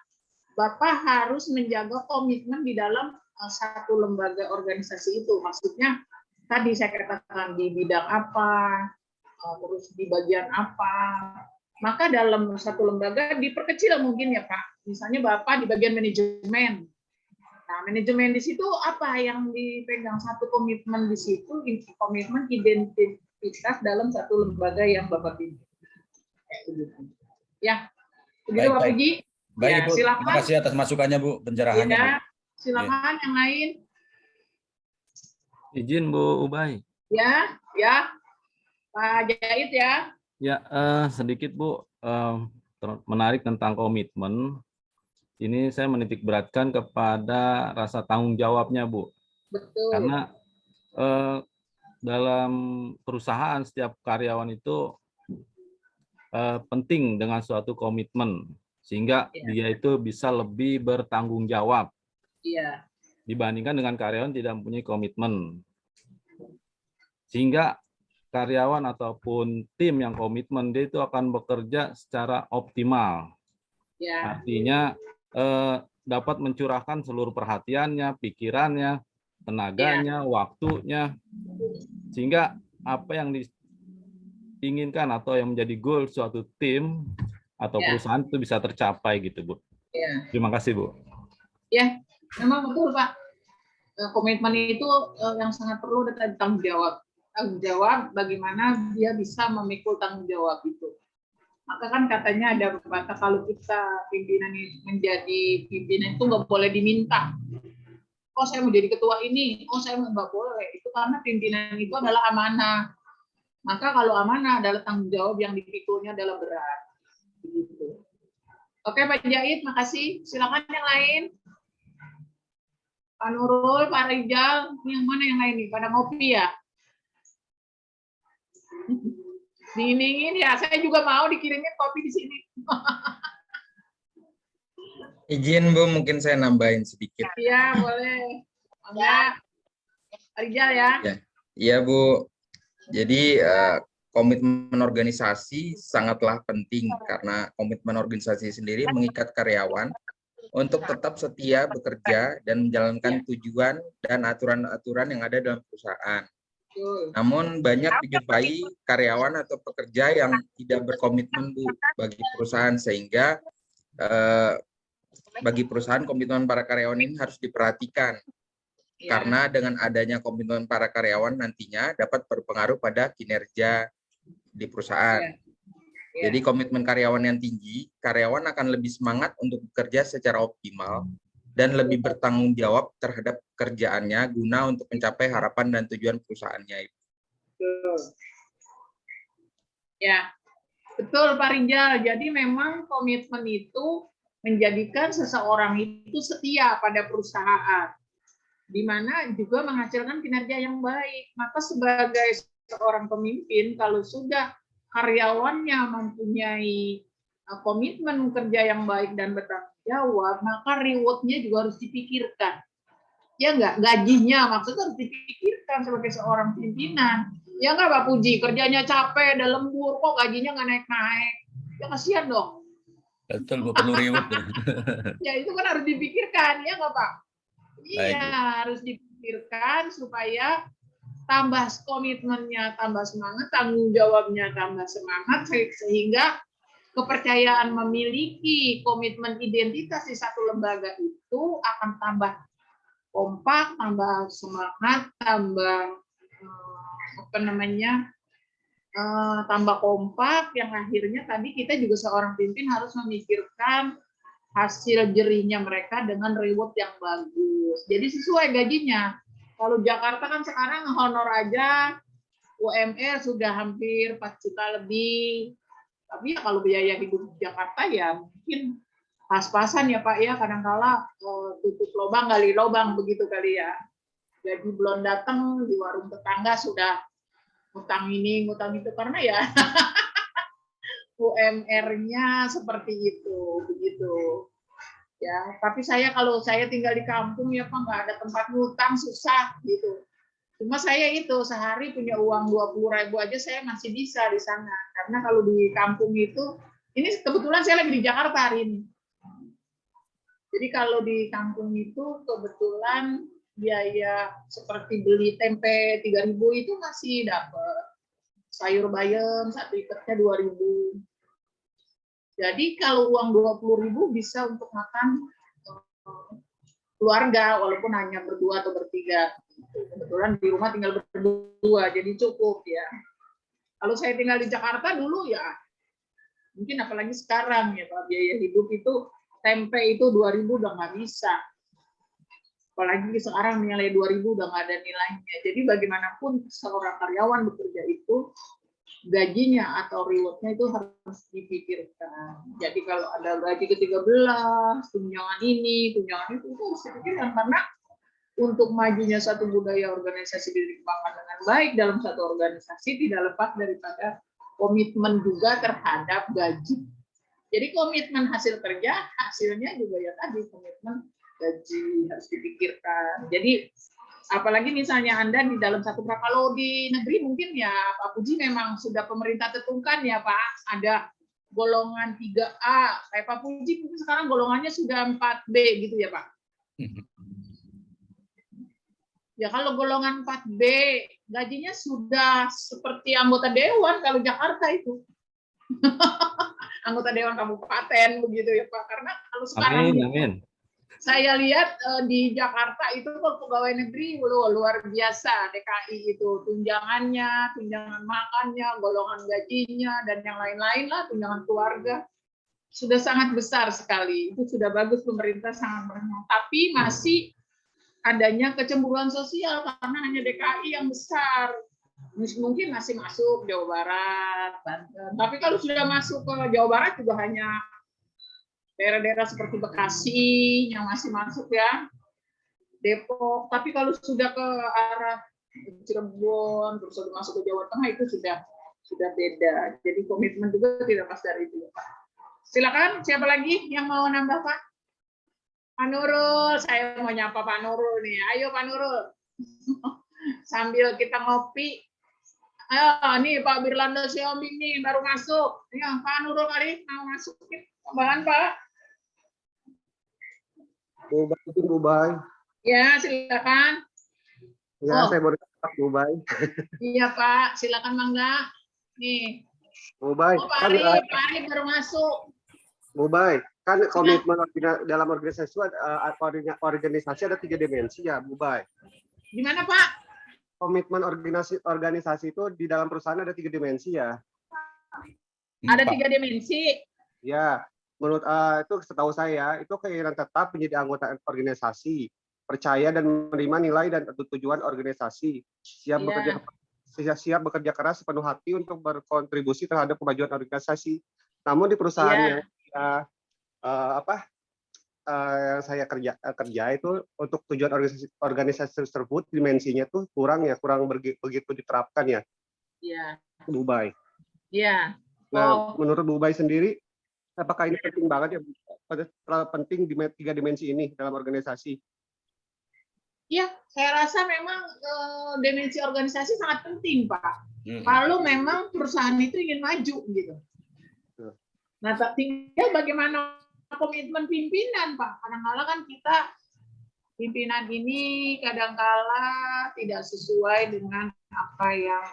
Bapak harus menjaga komitmen di dalam satu lembaga organisasi itu. Maksudnya tadi saya katakan di bidang apa, terus di bagian apa. Maka dalam satu lembaga diperkecil mungkin ya Pak. Misalnya Bapak di bagian manajemen. Nah, manajemen di situ apa yang dipegang, satu komitmen di situ, komitmen identitas dalam satu lembaga yang Bapak pimpin. Ya, begitu Pak Puji. Baik, ya, Bu. Silakan. Terima kasih atas masukannya, Bu, pencerahannya. Ya, Bu. silakan yang lain. Izin Bu Ubay. Ya, Pak Jahit ya. Ya, sedikit Bu, menarik tentang komitmen. Ini saya menitik beratkan kepada rasa tanggung jawabnya, Bu. Betul. Karena dalam perusahaan setiap karyawan itu penting dengan suatu komitmen, sehingga dia itu bisa lebih bertanggung jawab. Iya. Dibandingkan dengan karyawan tidak mempunyai komitmen. Sehingga karyawan ataupun tim yang komitmen dia itu akan bekerja secara optimal. Ya. Artinya dapat mencurahkan seluruh perhatiannya, pikirannya, tenaganya, waktunya, sehingga apa yang diinginkan atau yang menjadi goal suatu tim atau perusahaan itu bisa tercapai gitu, Bu. Ya. Terima kasih, Bu. Ya, memang betul Pak. Komitmen itu yang sangat perlu tanggung jawab. Tanggung jawab bagaimana dia bisa memikul tanggung jawab itu. Maka kan katanya ada pepatah kalau kita pimpinan menjadi pimpinan itu nggak boleh diminta. Oh saya mau jadi ketua ini, oh saya nggak boleh. Itu karena pimpinan itu adalah amanah. Maka kalau amanah adalah tanggung jawab yang dipikulnya adalah berat. Begitu. Oke Pak Jahit, makasih. Silakan yang lain. Pak Nurul, Pak Rijal, ini yang mana yang lain nih? Pada ngopi ya? Dingin ya, saya juga mau dikirimin kopi di sini. Izin Bu, mungkin saya nambahin sedikit. Iya, boleh. Enggak. Rijal ya? Iya Bu. Jadi komitmen organisasi sangatlah penting karena komitmen organisasi sendiri mengikat karyawan untuk tetap setia bekerja dan menjalankan tujuan dan aturan-aturan yang ada dalam perusahaan. Namun banyak dijumpai karyawan atau pekerja yang tidak berkomitmen Bu bagi perusahaan, sehingga bagi perusahaan komitmen para karyawan ini harus diperhatikan. Karena dengan adanya komitmen para karyawan nantinya dapat berpengaruh pada kinerja di perusahaan. Jadi komitmen karyawan yang tinggi, karyawan akan lebih semangat untuk bekerja secara optimal dan lebih bertanggung jawab terhadap kerjaannya guna untuk mencapai harapan dan tujuan perusahaannya. Ya, betul Pak Rijal. Jadi memang komitmen itu menjadikan seseorang itu setia pada perusahaan, di mana juga menghasilkan kinerja yang baik. Maka sebagai seorang pemimpin, kalau sudah karyawannya mempunyai komitmen kerja yang baik dan bertanggung jawab, maka reward-nya juga harus dipikirkan. Ya enggak, gajinya maksudnya harus dipikirkan sebagai seorang pimpinan. Ya enggak Pak Puji, kerjanya capek, ada lembur, kok gajinya nggak naik-naik. Ya kasihan dong. Betul, Bu, perlu reward. Ya itu kan harus dipikirkan, ya nggak Pak? Baik, Iya, harus dipikirkan supaya tambah komitmennya, tambah semangat, tanggung jawabnya tambah semangat, sehingga kepercayaan memiliki komitmen identitas di satu lembaga itu akan tambah kompak, tambah semangat, tambah tambah kompak, yang akhirnya tadi kita juga seorang pimpin harus memikirkan hasil jerihnya mereka dengan reward yang bagus. Jadi sesuai gajinya. Kalau Jakarta kan sekarang honor aja UMR sudah hampir 4 juta lebih. Tapi ya kalau biaya hidup Jakarta ya mungkin pas-pasan ya Pak ya, kadang-kala tutup lubang gali lubang begitu kali ya. Jadi belum datang di warung tetangga sudah ngutang ini, ngutang itu, karena ya UMR-nya seperti itu, begitu. Ya, tapi kalau saya tinggal di kampung ya Pak, nggak ada tempat ngutang, susah gitu. Cuma saya itu sehari punya uang 20.000 aja saya masih bisa di sana. Karena kalau di kampung itu, ini kebetulan saya lagi di Jakarta hari ini. Jadi kalau di kampung itu kebetulan biaya seperti beli tempe 3.000 itu masih dapat. Sayur bayam 1 ikatnya 2.000. Jadi kalau uang 20.000 bisa untuk makan keluarga walaupun hanya berdua atau bertiga. Kebetulan di rumah tinggal berdua jadi cukup ya. Kalau saya tinggal di Jakarta dulu ya mungkin apalagi sekarang ya Pak, biaya hidup itu tempe itu 2.000 udah nggak bisa. Apalagi sekarang nilai 2.000 udah nggak ada nilainya. Jadi bagaimanapun seorang karyawan bekerja itu gajinya atau reward-nya itu harus dipikirkan. Jadi kalau ada gaji ke-13, tunjangan ini, tunjangan itu harus dipikirkan, karena untuk majunya satu budaya organisasi dikembangkan dengan baik dalam satu organisasi tidak lepas daripada komitmen juga terhadap gaji. Jadi komitmen hasil kerja, hasilnya juga ya tadi komitmen gaji harus dipikirkan. Jadi apalagi misalnya Anda di dalam satu kalau di negeri mungkin ya Pak Puji memang sudah pemerintah tentukan ya Pak, ada golongan 3A. Kayak Pak Puji mungkin sekarang golongannya sudah 4B gitu ya Pak. Ya kalau golongan 4B gajinya sudah seperti anggota dewan kalau Jakarta itu. Anggota dewan kabupaten begitu ya Pak. Karena kalau sekarang Amin. saya lihat di Jakarta itu pegawai negeri luar biasa, DKI itu tunjangannya, tunjangan makannya, golongan gajinya, dan yang lain-lain lah, tunjangan keluarga sudah sangat besar sekali. Itu sudah bagus, pemerintah sangat banyak. Tapi masih adanya kecemburuan sosial karena hanya DKI yang besar. Mungkin masih masuk Jawa Barat, Banten. Tapi kalau sudah masuk ke Jawa Barat juga hanya daerah-daerah seperti Bekasi yang masih masuk ya, Depok. Tapi kalau sudah ke arah Cirebon, terus sudah masuk ke Jawa Tengah itu sudah beda. Jadi komitmen juga tidak lepas dari itu, Pak. Silakan, siapa lagi yang mau nambah Pak? Pak Nurul, saya mau nyapa Pak Nurul nih. Ayo Pak Nurul. Sambil kita ngopi. Ayo, nih Pak Birlanda Siombing nih baru masuk. Ya, Pak Nurul kali mau masuk. Tambahan Pak. Bu Bay. Ya, silakan. Ya, saya baru dapat Bu Bay. Iya Pak, silakan Mangga. Nih. Bu Bay. Oh, Pak Ari baru masuk. Bu Bay, kan komitmen dalam organisasi organisasi ada 3 dimensi ya, Bu Bay. Gimana Pak? Komitmen organisasi itu di dalam perusahaan ada 3 dimensi ya. Ada 3 dimensi. Ya, menurut itu setahu saya itu keinginan tetap menjadi anggota organisasi, percaya dan menerima nilai dan tujuan organisasi, siap bekerja keras sepenuh hati untuk berkontribusi terhadap kemajuan organisasi. Namun di perusahaan yang yang saya kerja itu untuk tujuan organisasi tersebut dimensinya tuh kurang begitu diterapkan ya, Iya. Bu Bay. Iya. Nah, menurut Bu Bay sendiri, apakah ini penting banget ya, terlalu penting di 3 dimensi ini dalam organisasi? Ya, saya rasa memang dimensi organisasi sangat penting, Pak. Kalau memang perusahaan itu ingin maju gitu. Nah, tinggal bagaimana komitmen pimpinan, Pak. Kadang-kala kan kita pimpinan ini kadang-kala tidak sesuai dengan apa yang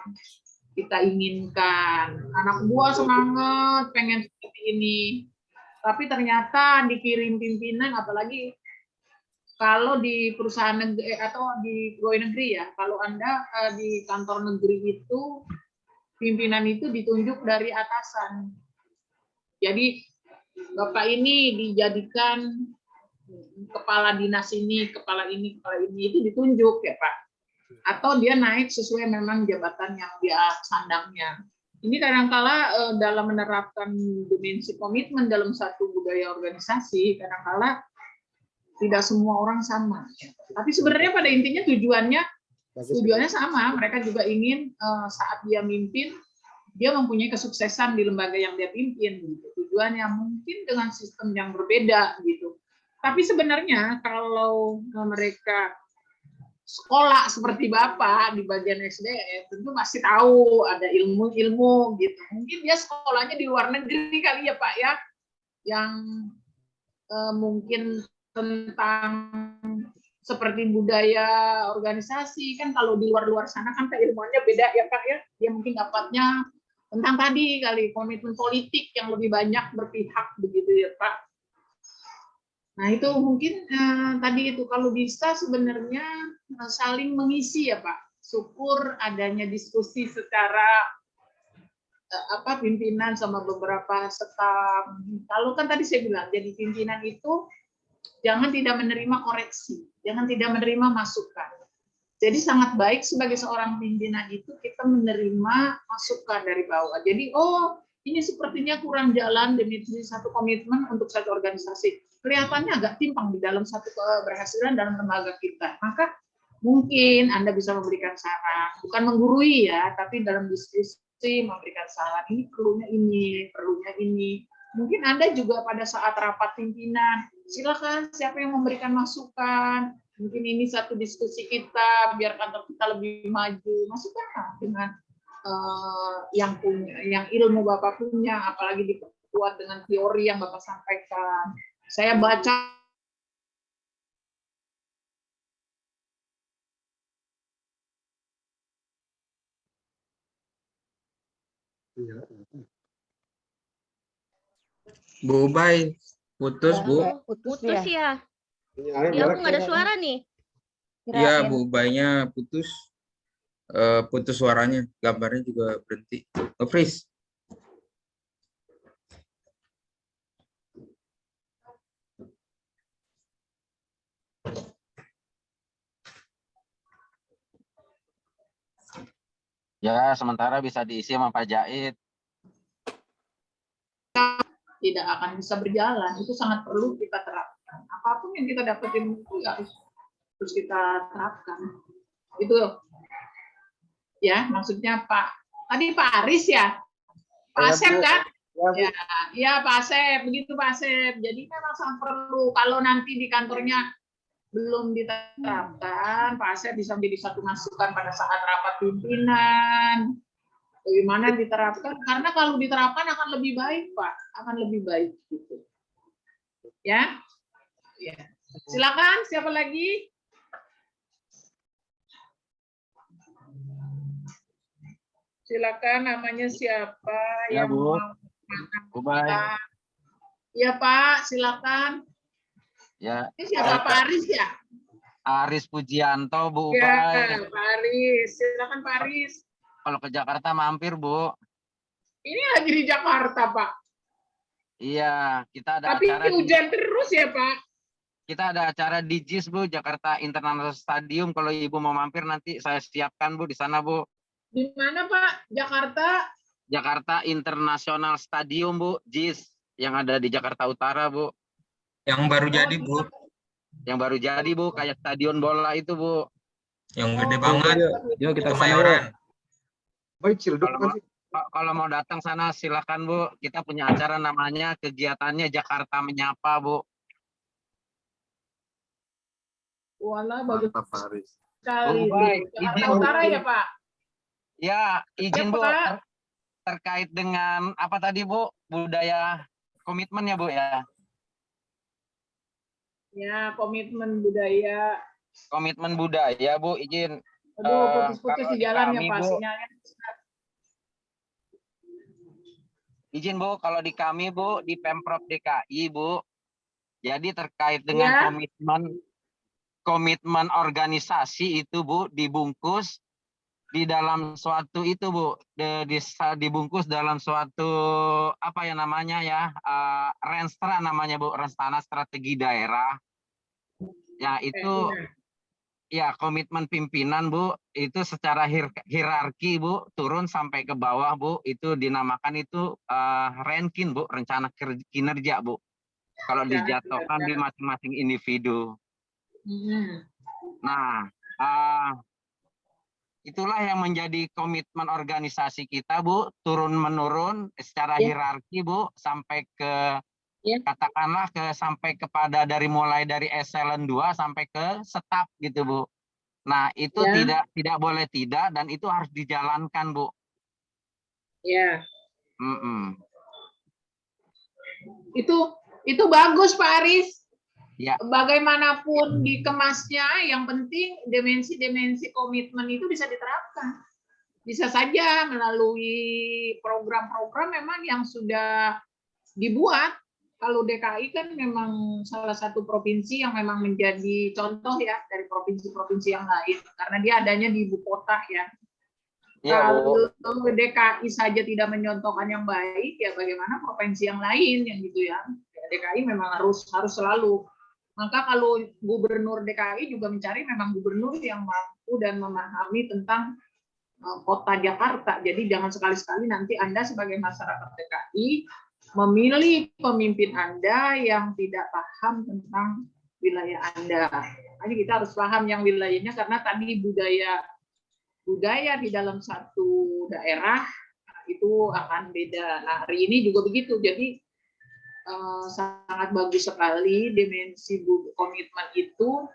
kita inginkan. Anak buah semangat pengen seperti ini, tapi ternyata dikirim pimpinan, apalagi kalau di perusahaan negeri atau di pegawai negeri ya, kalau Anda di kantor negeri itu pimpinan itu ditunjuk dari atasan. Jadi Bapak ini dijadikan kepala dinas ini, kepala ini itu ditunjuk ya Pak. Atau dia naik sesuai memang jabatan yang dia sandangnya. Ini kadangkala dalam menerapkan dimensi komitmen dalam satu budaya organisasi, kadangkala tidak semua orang sama. Tapi sebenarnya pada intinya tujuannya sama. Mereka juga ingin saat dia mimpin, dia mempunyai kesuksesan di lembaga yang dia pimpin. Gitu. Tujuannya mungkin dengan sistem yang berbeda gitu. Tapi sebenarnya kalau mereka sekolah seperti Bapak di bagian SDM, tentu masih tahu ada ilmu-ilmu gitu. Mungkin dia sekolahnya di luar negeri kali ya Pak ya, yang mungkin tentang seperti budaya organisasi kan, kalau di luar sana kan keilmuannya beda ya Pak ya. Dia mungkin dapatnya tentang tadi kali komitmen politik yang lebih banyak berpihak begitu ya Pak. Nah itu mungkin tadi itu kalau bisa sebenarnya saling mengisi ya Pak. Syukur adanya diskusi secara pimpinan sama beberapa staf. Kalau kan tadi saya bilang jadi pimpinan itu jangan tidak menerima koreksi, jangan tidak menerima masukan. Jadi sangat baik sebagai seorang pimpinan itu kita menerima masukan dari bawah. Jadi ini sepertinya kurang jalan demi satu komitmen untuk satu organisasi. Kelihatannya agak timpang di dalam satu keberhasilan dalam lembaga kita. Maka mungkin Anda bisa memberikan saran, bukan menggurui ya, tapi dalam diskusi memberikan saran. Ini perlunya ini. Mungkin Anda juga pada saat rapat pimpinan, silakan siapa yang memberikan masukan. Mungkin ini satu diskusi kita, biar kantor kita lebih maju. Masukkan dengan yang ilmu Bapak punya, apalagi diperkuat dengan teori yang Bapak sampaikan. Saya baca Bu Bay, putus Bu. Putus ya. ya. Ya aku nggak ada suara nih. Iya Bu Baynya putus. Putus suaranya, gambarnya juga berhenti. Freeze. Ya, sementara bisa diisi sama Pak Jahit. tidak akan bisa berjalan. Itu sangat perlu kita terapkan. Apapun yang kita dapetin itu harus kita terapkan. Itu ya, maksudnya tadi Pak Aris ya, Pak Asep kan? Ya Pak Asep, begitu Pak Asep. Jadi memang sangat perlu. Kalau nanti di kantornya belum diterapkan, Pak Asep bisa menjadi satu masukan pada saat rapat pimpinan. Bagaimana diterapkan? Karena kalau diterapkan akan lebih baik, Pak. Akan lebih baik gitu. Ya. Ya. Silakan, siapa lagi? Silakan, namanya siapa Ya, yang Bu. mau? Bu Bay. Ya, Pak, silakan. Ya. Ini siapa, Pak Aris ya? Aris Pujianto, Bu Ya, Bay. Pak Aris. Silakan, Pak Aris. Kalau ke Jakarta mampir, Bu. Ini lagi di Jakarta, Pak. Iya, kita ada Tapi acara. hujan terus ya, Pak. Kita ada acara di JIS, Bu, Jakarta International Stadium. Kalau Ibu mau mampir nanti saya siapkan, Bu, di sana, Bu. Di mana, Pak? Jakarta? Jakarta International Stadium, Bu, JIS, yang ada di Jakarta Utara, Bu. Yang baru jadi, Bu. Yang baru jadi, Bu, kayak stadion bola itu, Bu. Yang gede banget. Yuk kita kesana Kemayoran. yuk. Oh, Ciledug Kalau bukan mau, sih? kalau mau datang sana silakan, Bu. Kita punya acara namanya kegiatannya Jakarta Menyapa, Bu. Wala bagus Mantap, Pak Aris. sekali. Bu, baik. Jakarta Izin, Utara Bu. ya Pak? Ya, izin, Bu. Pak. Terkait dengan apa tadi, Bu? Budaya komitmen ya, Bu, ya. Ya, komitmen budaya. Komitmen budaya, Bu, izin. Aduh, putus-putus kalau di jalannya kami, Pak, Bu, sinyalnya. izin, Bu, kalau di kami, Bu, di Pemprov DKI, Bu. Jadi terkait dengan Ya. komitmen organisasi itu, Bu, dibungkus di dalam suatu itu, Bu, dibungkus dalam suatu apa ya namanya ya, Renstra namanya, Bu, Rencana Strategi Daerah. Ya, itu ya komitmen pimpinan, Bu, itu secara hierarki, Bu, turun sampai ke bawah, Bu, itu dinamakan itu Renkin, Bu, rencana kinerja, Bu. Kalau dijatuhkan di masing-masing individu. Nah, itulah yang menjadi komitmen organisasi kita, Bu, turun-menurun secara hierarki, Bu, sampai ke katakanlah sampai kepada mulai dari eselon 2 sampai ke staf gitu, Bu. Nah, itu tidak boleh tidak, dan itu harus dijalankan, Bu. Ya. Itu bagus Pak Aris. Ya. Bagaimanapun dikemasnya, yang penting dimensi-dimensi komitmen itu bisa diterapkan. Bisa saja melalui program-program memang yang sudah dibuat. Kalau DKI kan memang salah satu provinsi yang memang menjadi contoh ya dari provinsi-provinsi yang lain, karena dia adanya di ibu kota ya. Kalau DKI saja tidak menyontohkan yang baik, ya bagaimana provinsi yang lain yang gitu ya. DKI memang harus selalu. Maka kalau gubernur DKI juga mencari memang gubernur yang mampu dan memahami tentang kota Jakarta. Jadi jangan sekali-sekali nanti Anda sebagai masyarakat DKI memilih pemimpin Anda yang tidak paham tentang wilayah Anda. Jadi kita harus paham yang wilayahnya, karena tadi budaya di dalam satu daerah itu akan beda. Nah, hari ini juga begitu. Jadi sangat bagus sekali dimensi komitmen itu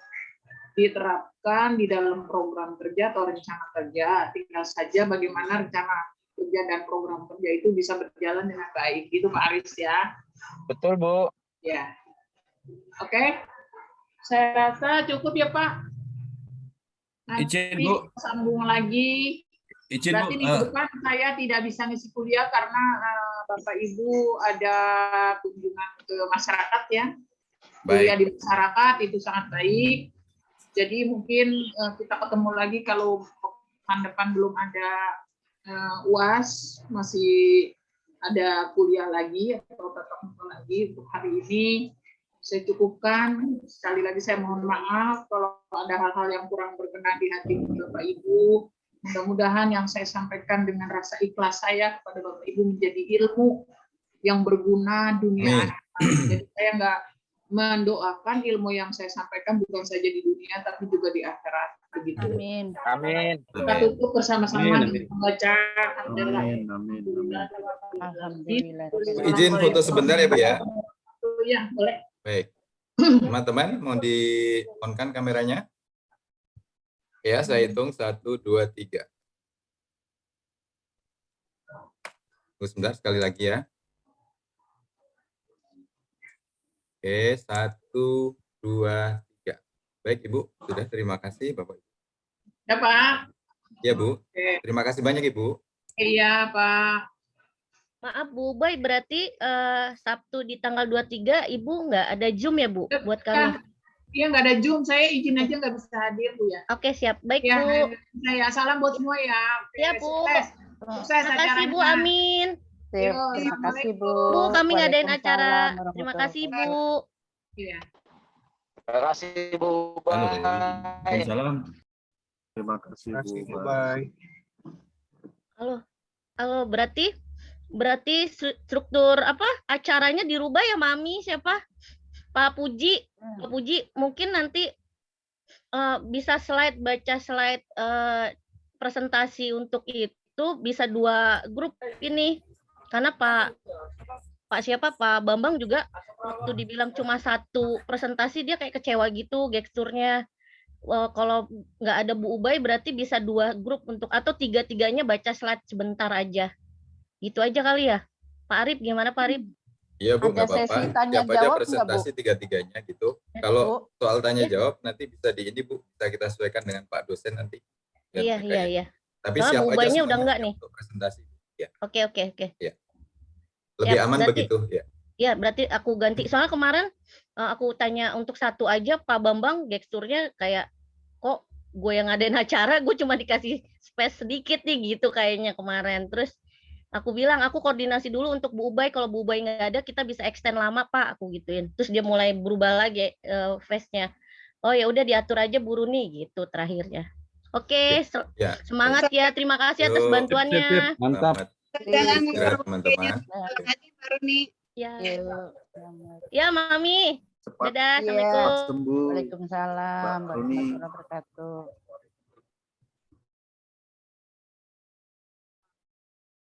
diterapkan di dalam program kerja atau rencana kerja. Tinggal saja bagaimana rencana kerja dan program kerja itu bisa berjalan dengan baik. Itu Pak Aris ya. Betul, Bu. Ya. Oke. Saya rasa cukup ya Pak. Nanti Izin, Bu. sambung lagi. Izin, Berarti Bu. minggu depan saya tidak bisa ngisi kuliah karena Bapak Ibu ada kunjungan ke masyarakat ya. Kuliah di masyarakat itu sangat baik. Jadi mungkin kita ketemu lagi kalau pekan depan belum ada UAS, masih ada kuliah lagi atau tetap muka lagi. Untuk hari ini saya cukupkan. Sekali lagi saya mohon maaf kalau ada hal-hal yang kurang berkenan di hati Bapak Ibu. Mudah-mudahan yang saya sampaikan dengan rasa ikhlas saya kepada Bapak Ibu menjadi ilmu yang berguna dunia akhirat. Jadi saya nggak mendoakan ilmu yang saya sampaikan bukan saja di dunia tapi juga di akhirat. Begitu. Amin. Amin. Kita tutup bersama-sama dengan membaca Alhamdulillah. Izin foto sebentar ya, Bu ya. Ya, boleh. Baik. Teman-teman mau di-on-kan kameranya? Ya, saya hitung 1, 2, 3. Tunggu sebentar, sekali lagi ya. Oke, 1, 2, 3. Baik, Ibu. Sudah, terima kasih, Bapak. Ya, Pak. Ya, Bu. Oke. Terima kasih banyak, Ibu. Iya, Pak. Maaf Bu Boy, berarti Sabtu di tanggal 23 Ibu nggak ada Zoom ya Bu buat kami? Iya, nggak ada Zoom. Saya izin aja nggak bisa hadir, Bu ya. Oke, siap. Baik, Ya, Bu. saya salam buat semua ya. Oke, Ya, Bu. Sukses Terima kasih, Bu. acaranya. Amin. Terima kasih Bu. Bu, kami ngadain Waalaikumsalam acara. warahmatullahi Terima kasih, Bu. Iya. Terima kasih, Bu. Bye. Waalaikumsalam. Terima kasih, Bu. Bye. Halo, berarti struktur apa acaranya dirubah ya, Mami? Siapa? Pak Puji, mungkin nanti bisa baca slide presentasi untuk itu bisa 2 grup ini. Karena Pak Bambang juga waktu dibilang cuma 1 presentasi dia kayak kecewa gitu gesturnya. Kalau nggak ada Bu Ubay berarti bisa 2 grup atau 3-tiganya baca slide sebentar aja. Gitu aja kali ya. Pak Arif, gimana Pak Arif? Iya Bu, Ada nggak apa-apa. sesi tanya Siap aja jawab nggak, Bu? presentasi 3-tiganya gitu. Kalau soal tanya jawab nanti bisa di ini Bu, bisa kita sesuaikan dengan Pak dosen nanti. Iya. Tapi Soalnya siap Bu aja Ubaynya udah semuanya enggak siap nih. untuk presentasi. Ya. Oke. Ya. Lebih Ya, aman berarti- begitu ya. Ya, berarti aku ganti. Soalnya kemarin aku tanya untuk 1 aja, Pak Bambang gesturnya kayak kok gue yang ngadain acara, gue cuma dikasih space sedikit nih gitu kayaknya kemarin. Terus aku bilang aku koordinasi dulu untuk Bu Ubay. Kalau Bu Ubay nggak ada, kita bisa extend lama Pak. Aku gituin. Terus dia mulai berubah lagi face-nya. Oh ya udah diatur aja Bu Runi gitu terakhirnya. Oke, Ya. semangat ya. Terima kasih atas Yuk. bantuannya. Mantap. Istirahat teman-teman. Baru nih. Ya. Yuk. Ya, Mami. Cepat Dadah, Iya. Assalamualaikum. sembuh. Waalaikumsalam Mbak Runi. warahmatullahi wabarakatuh.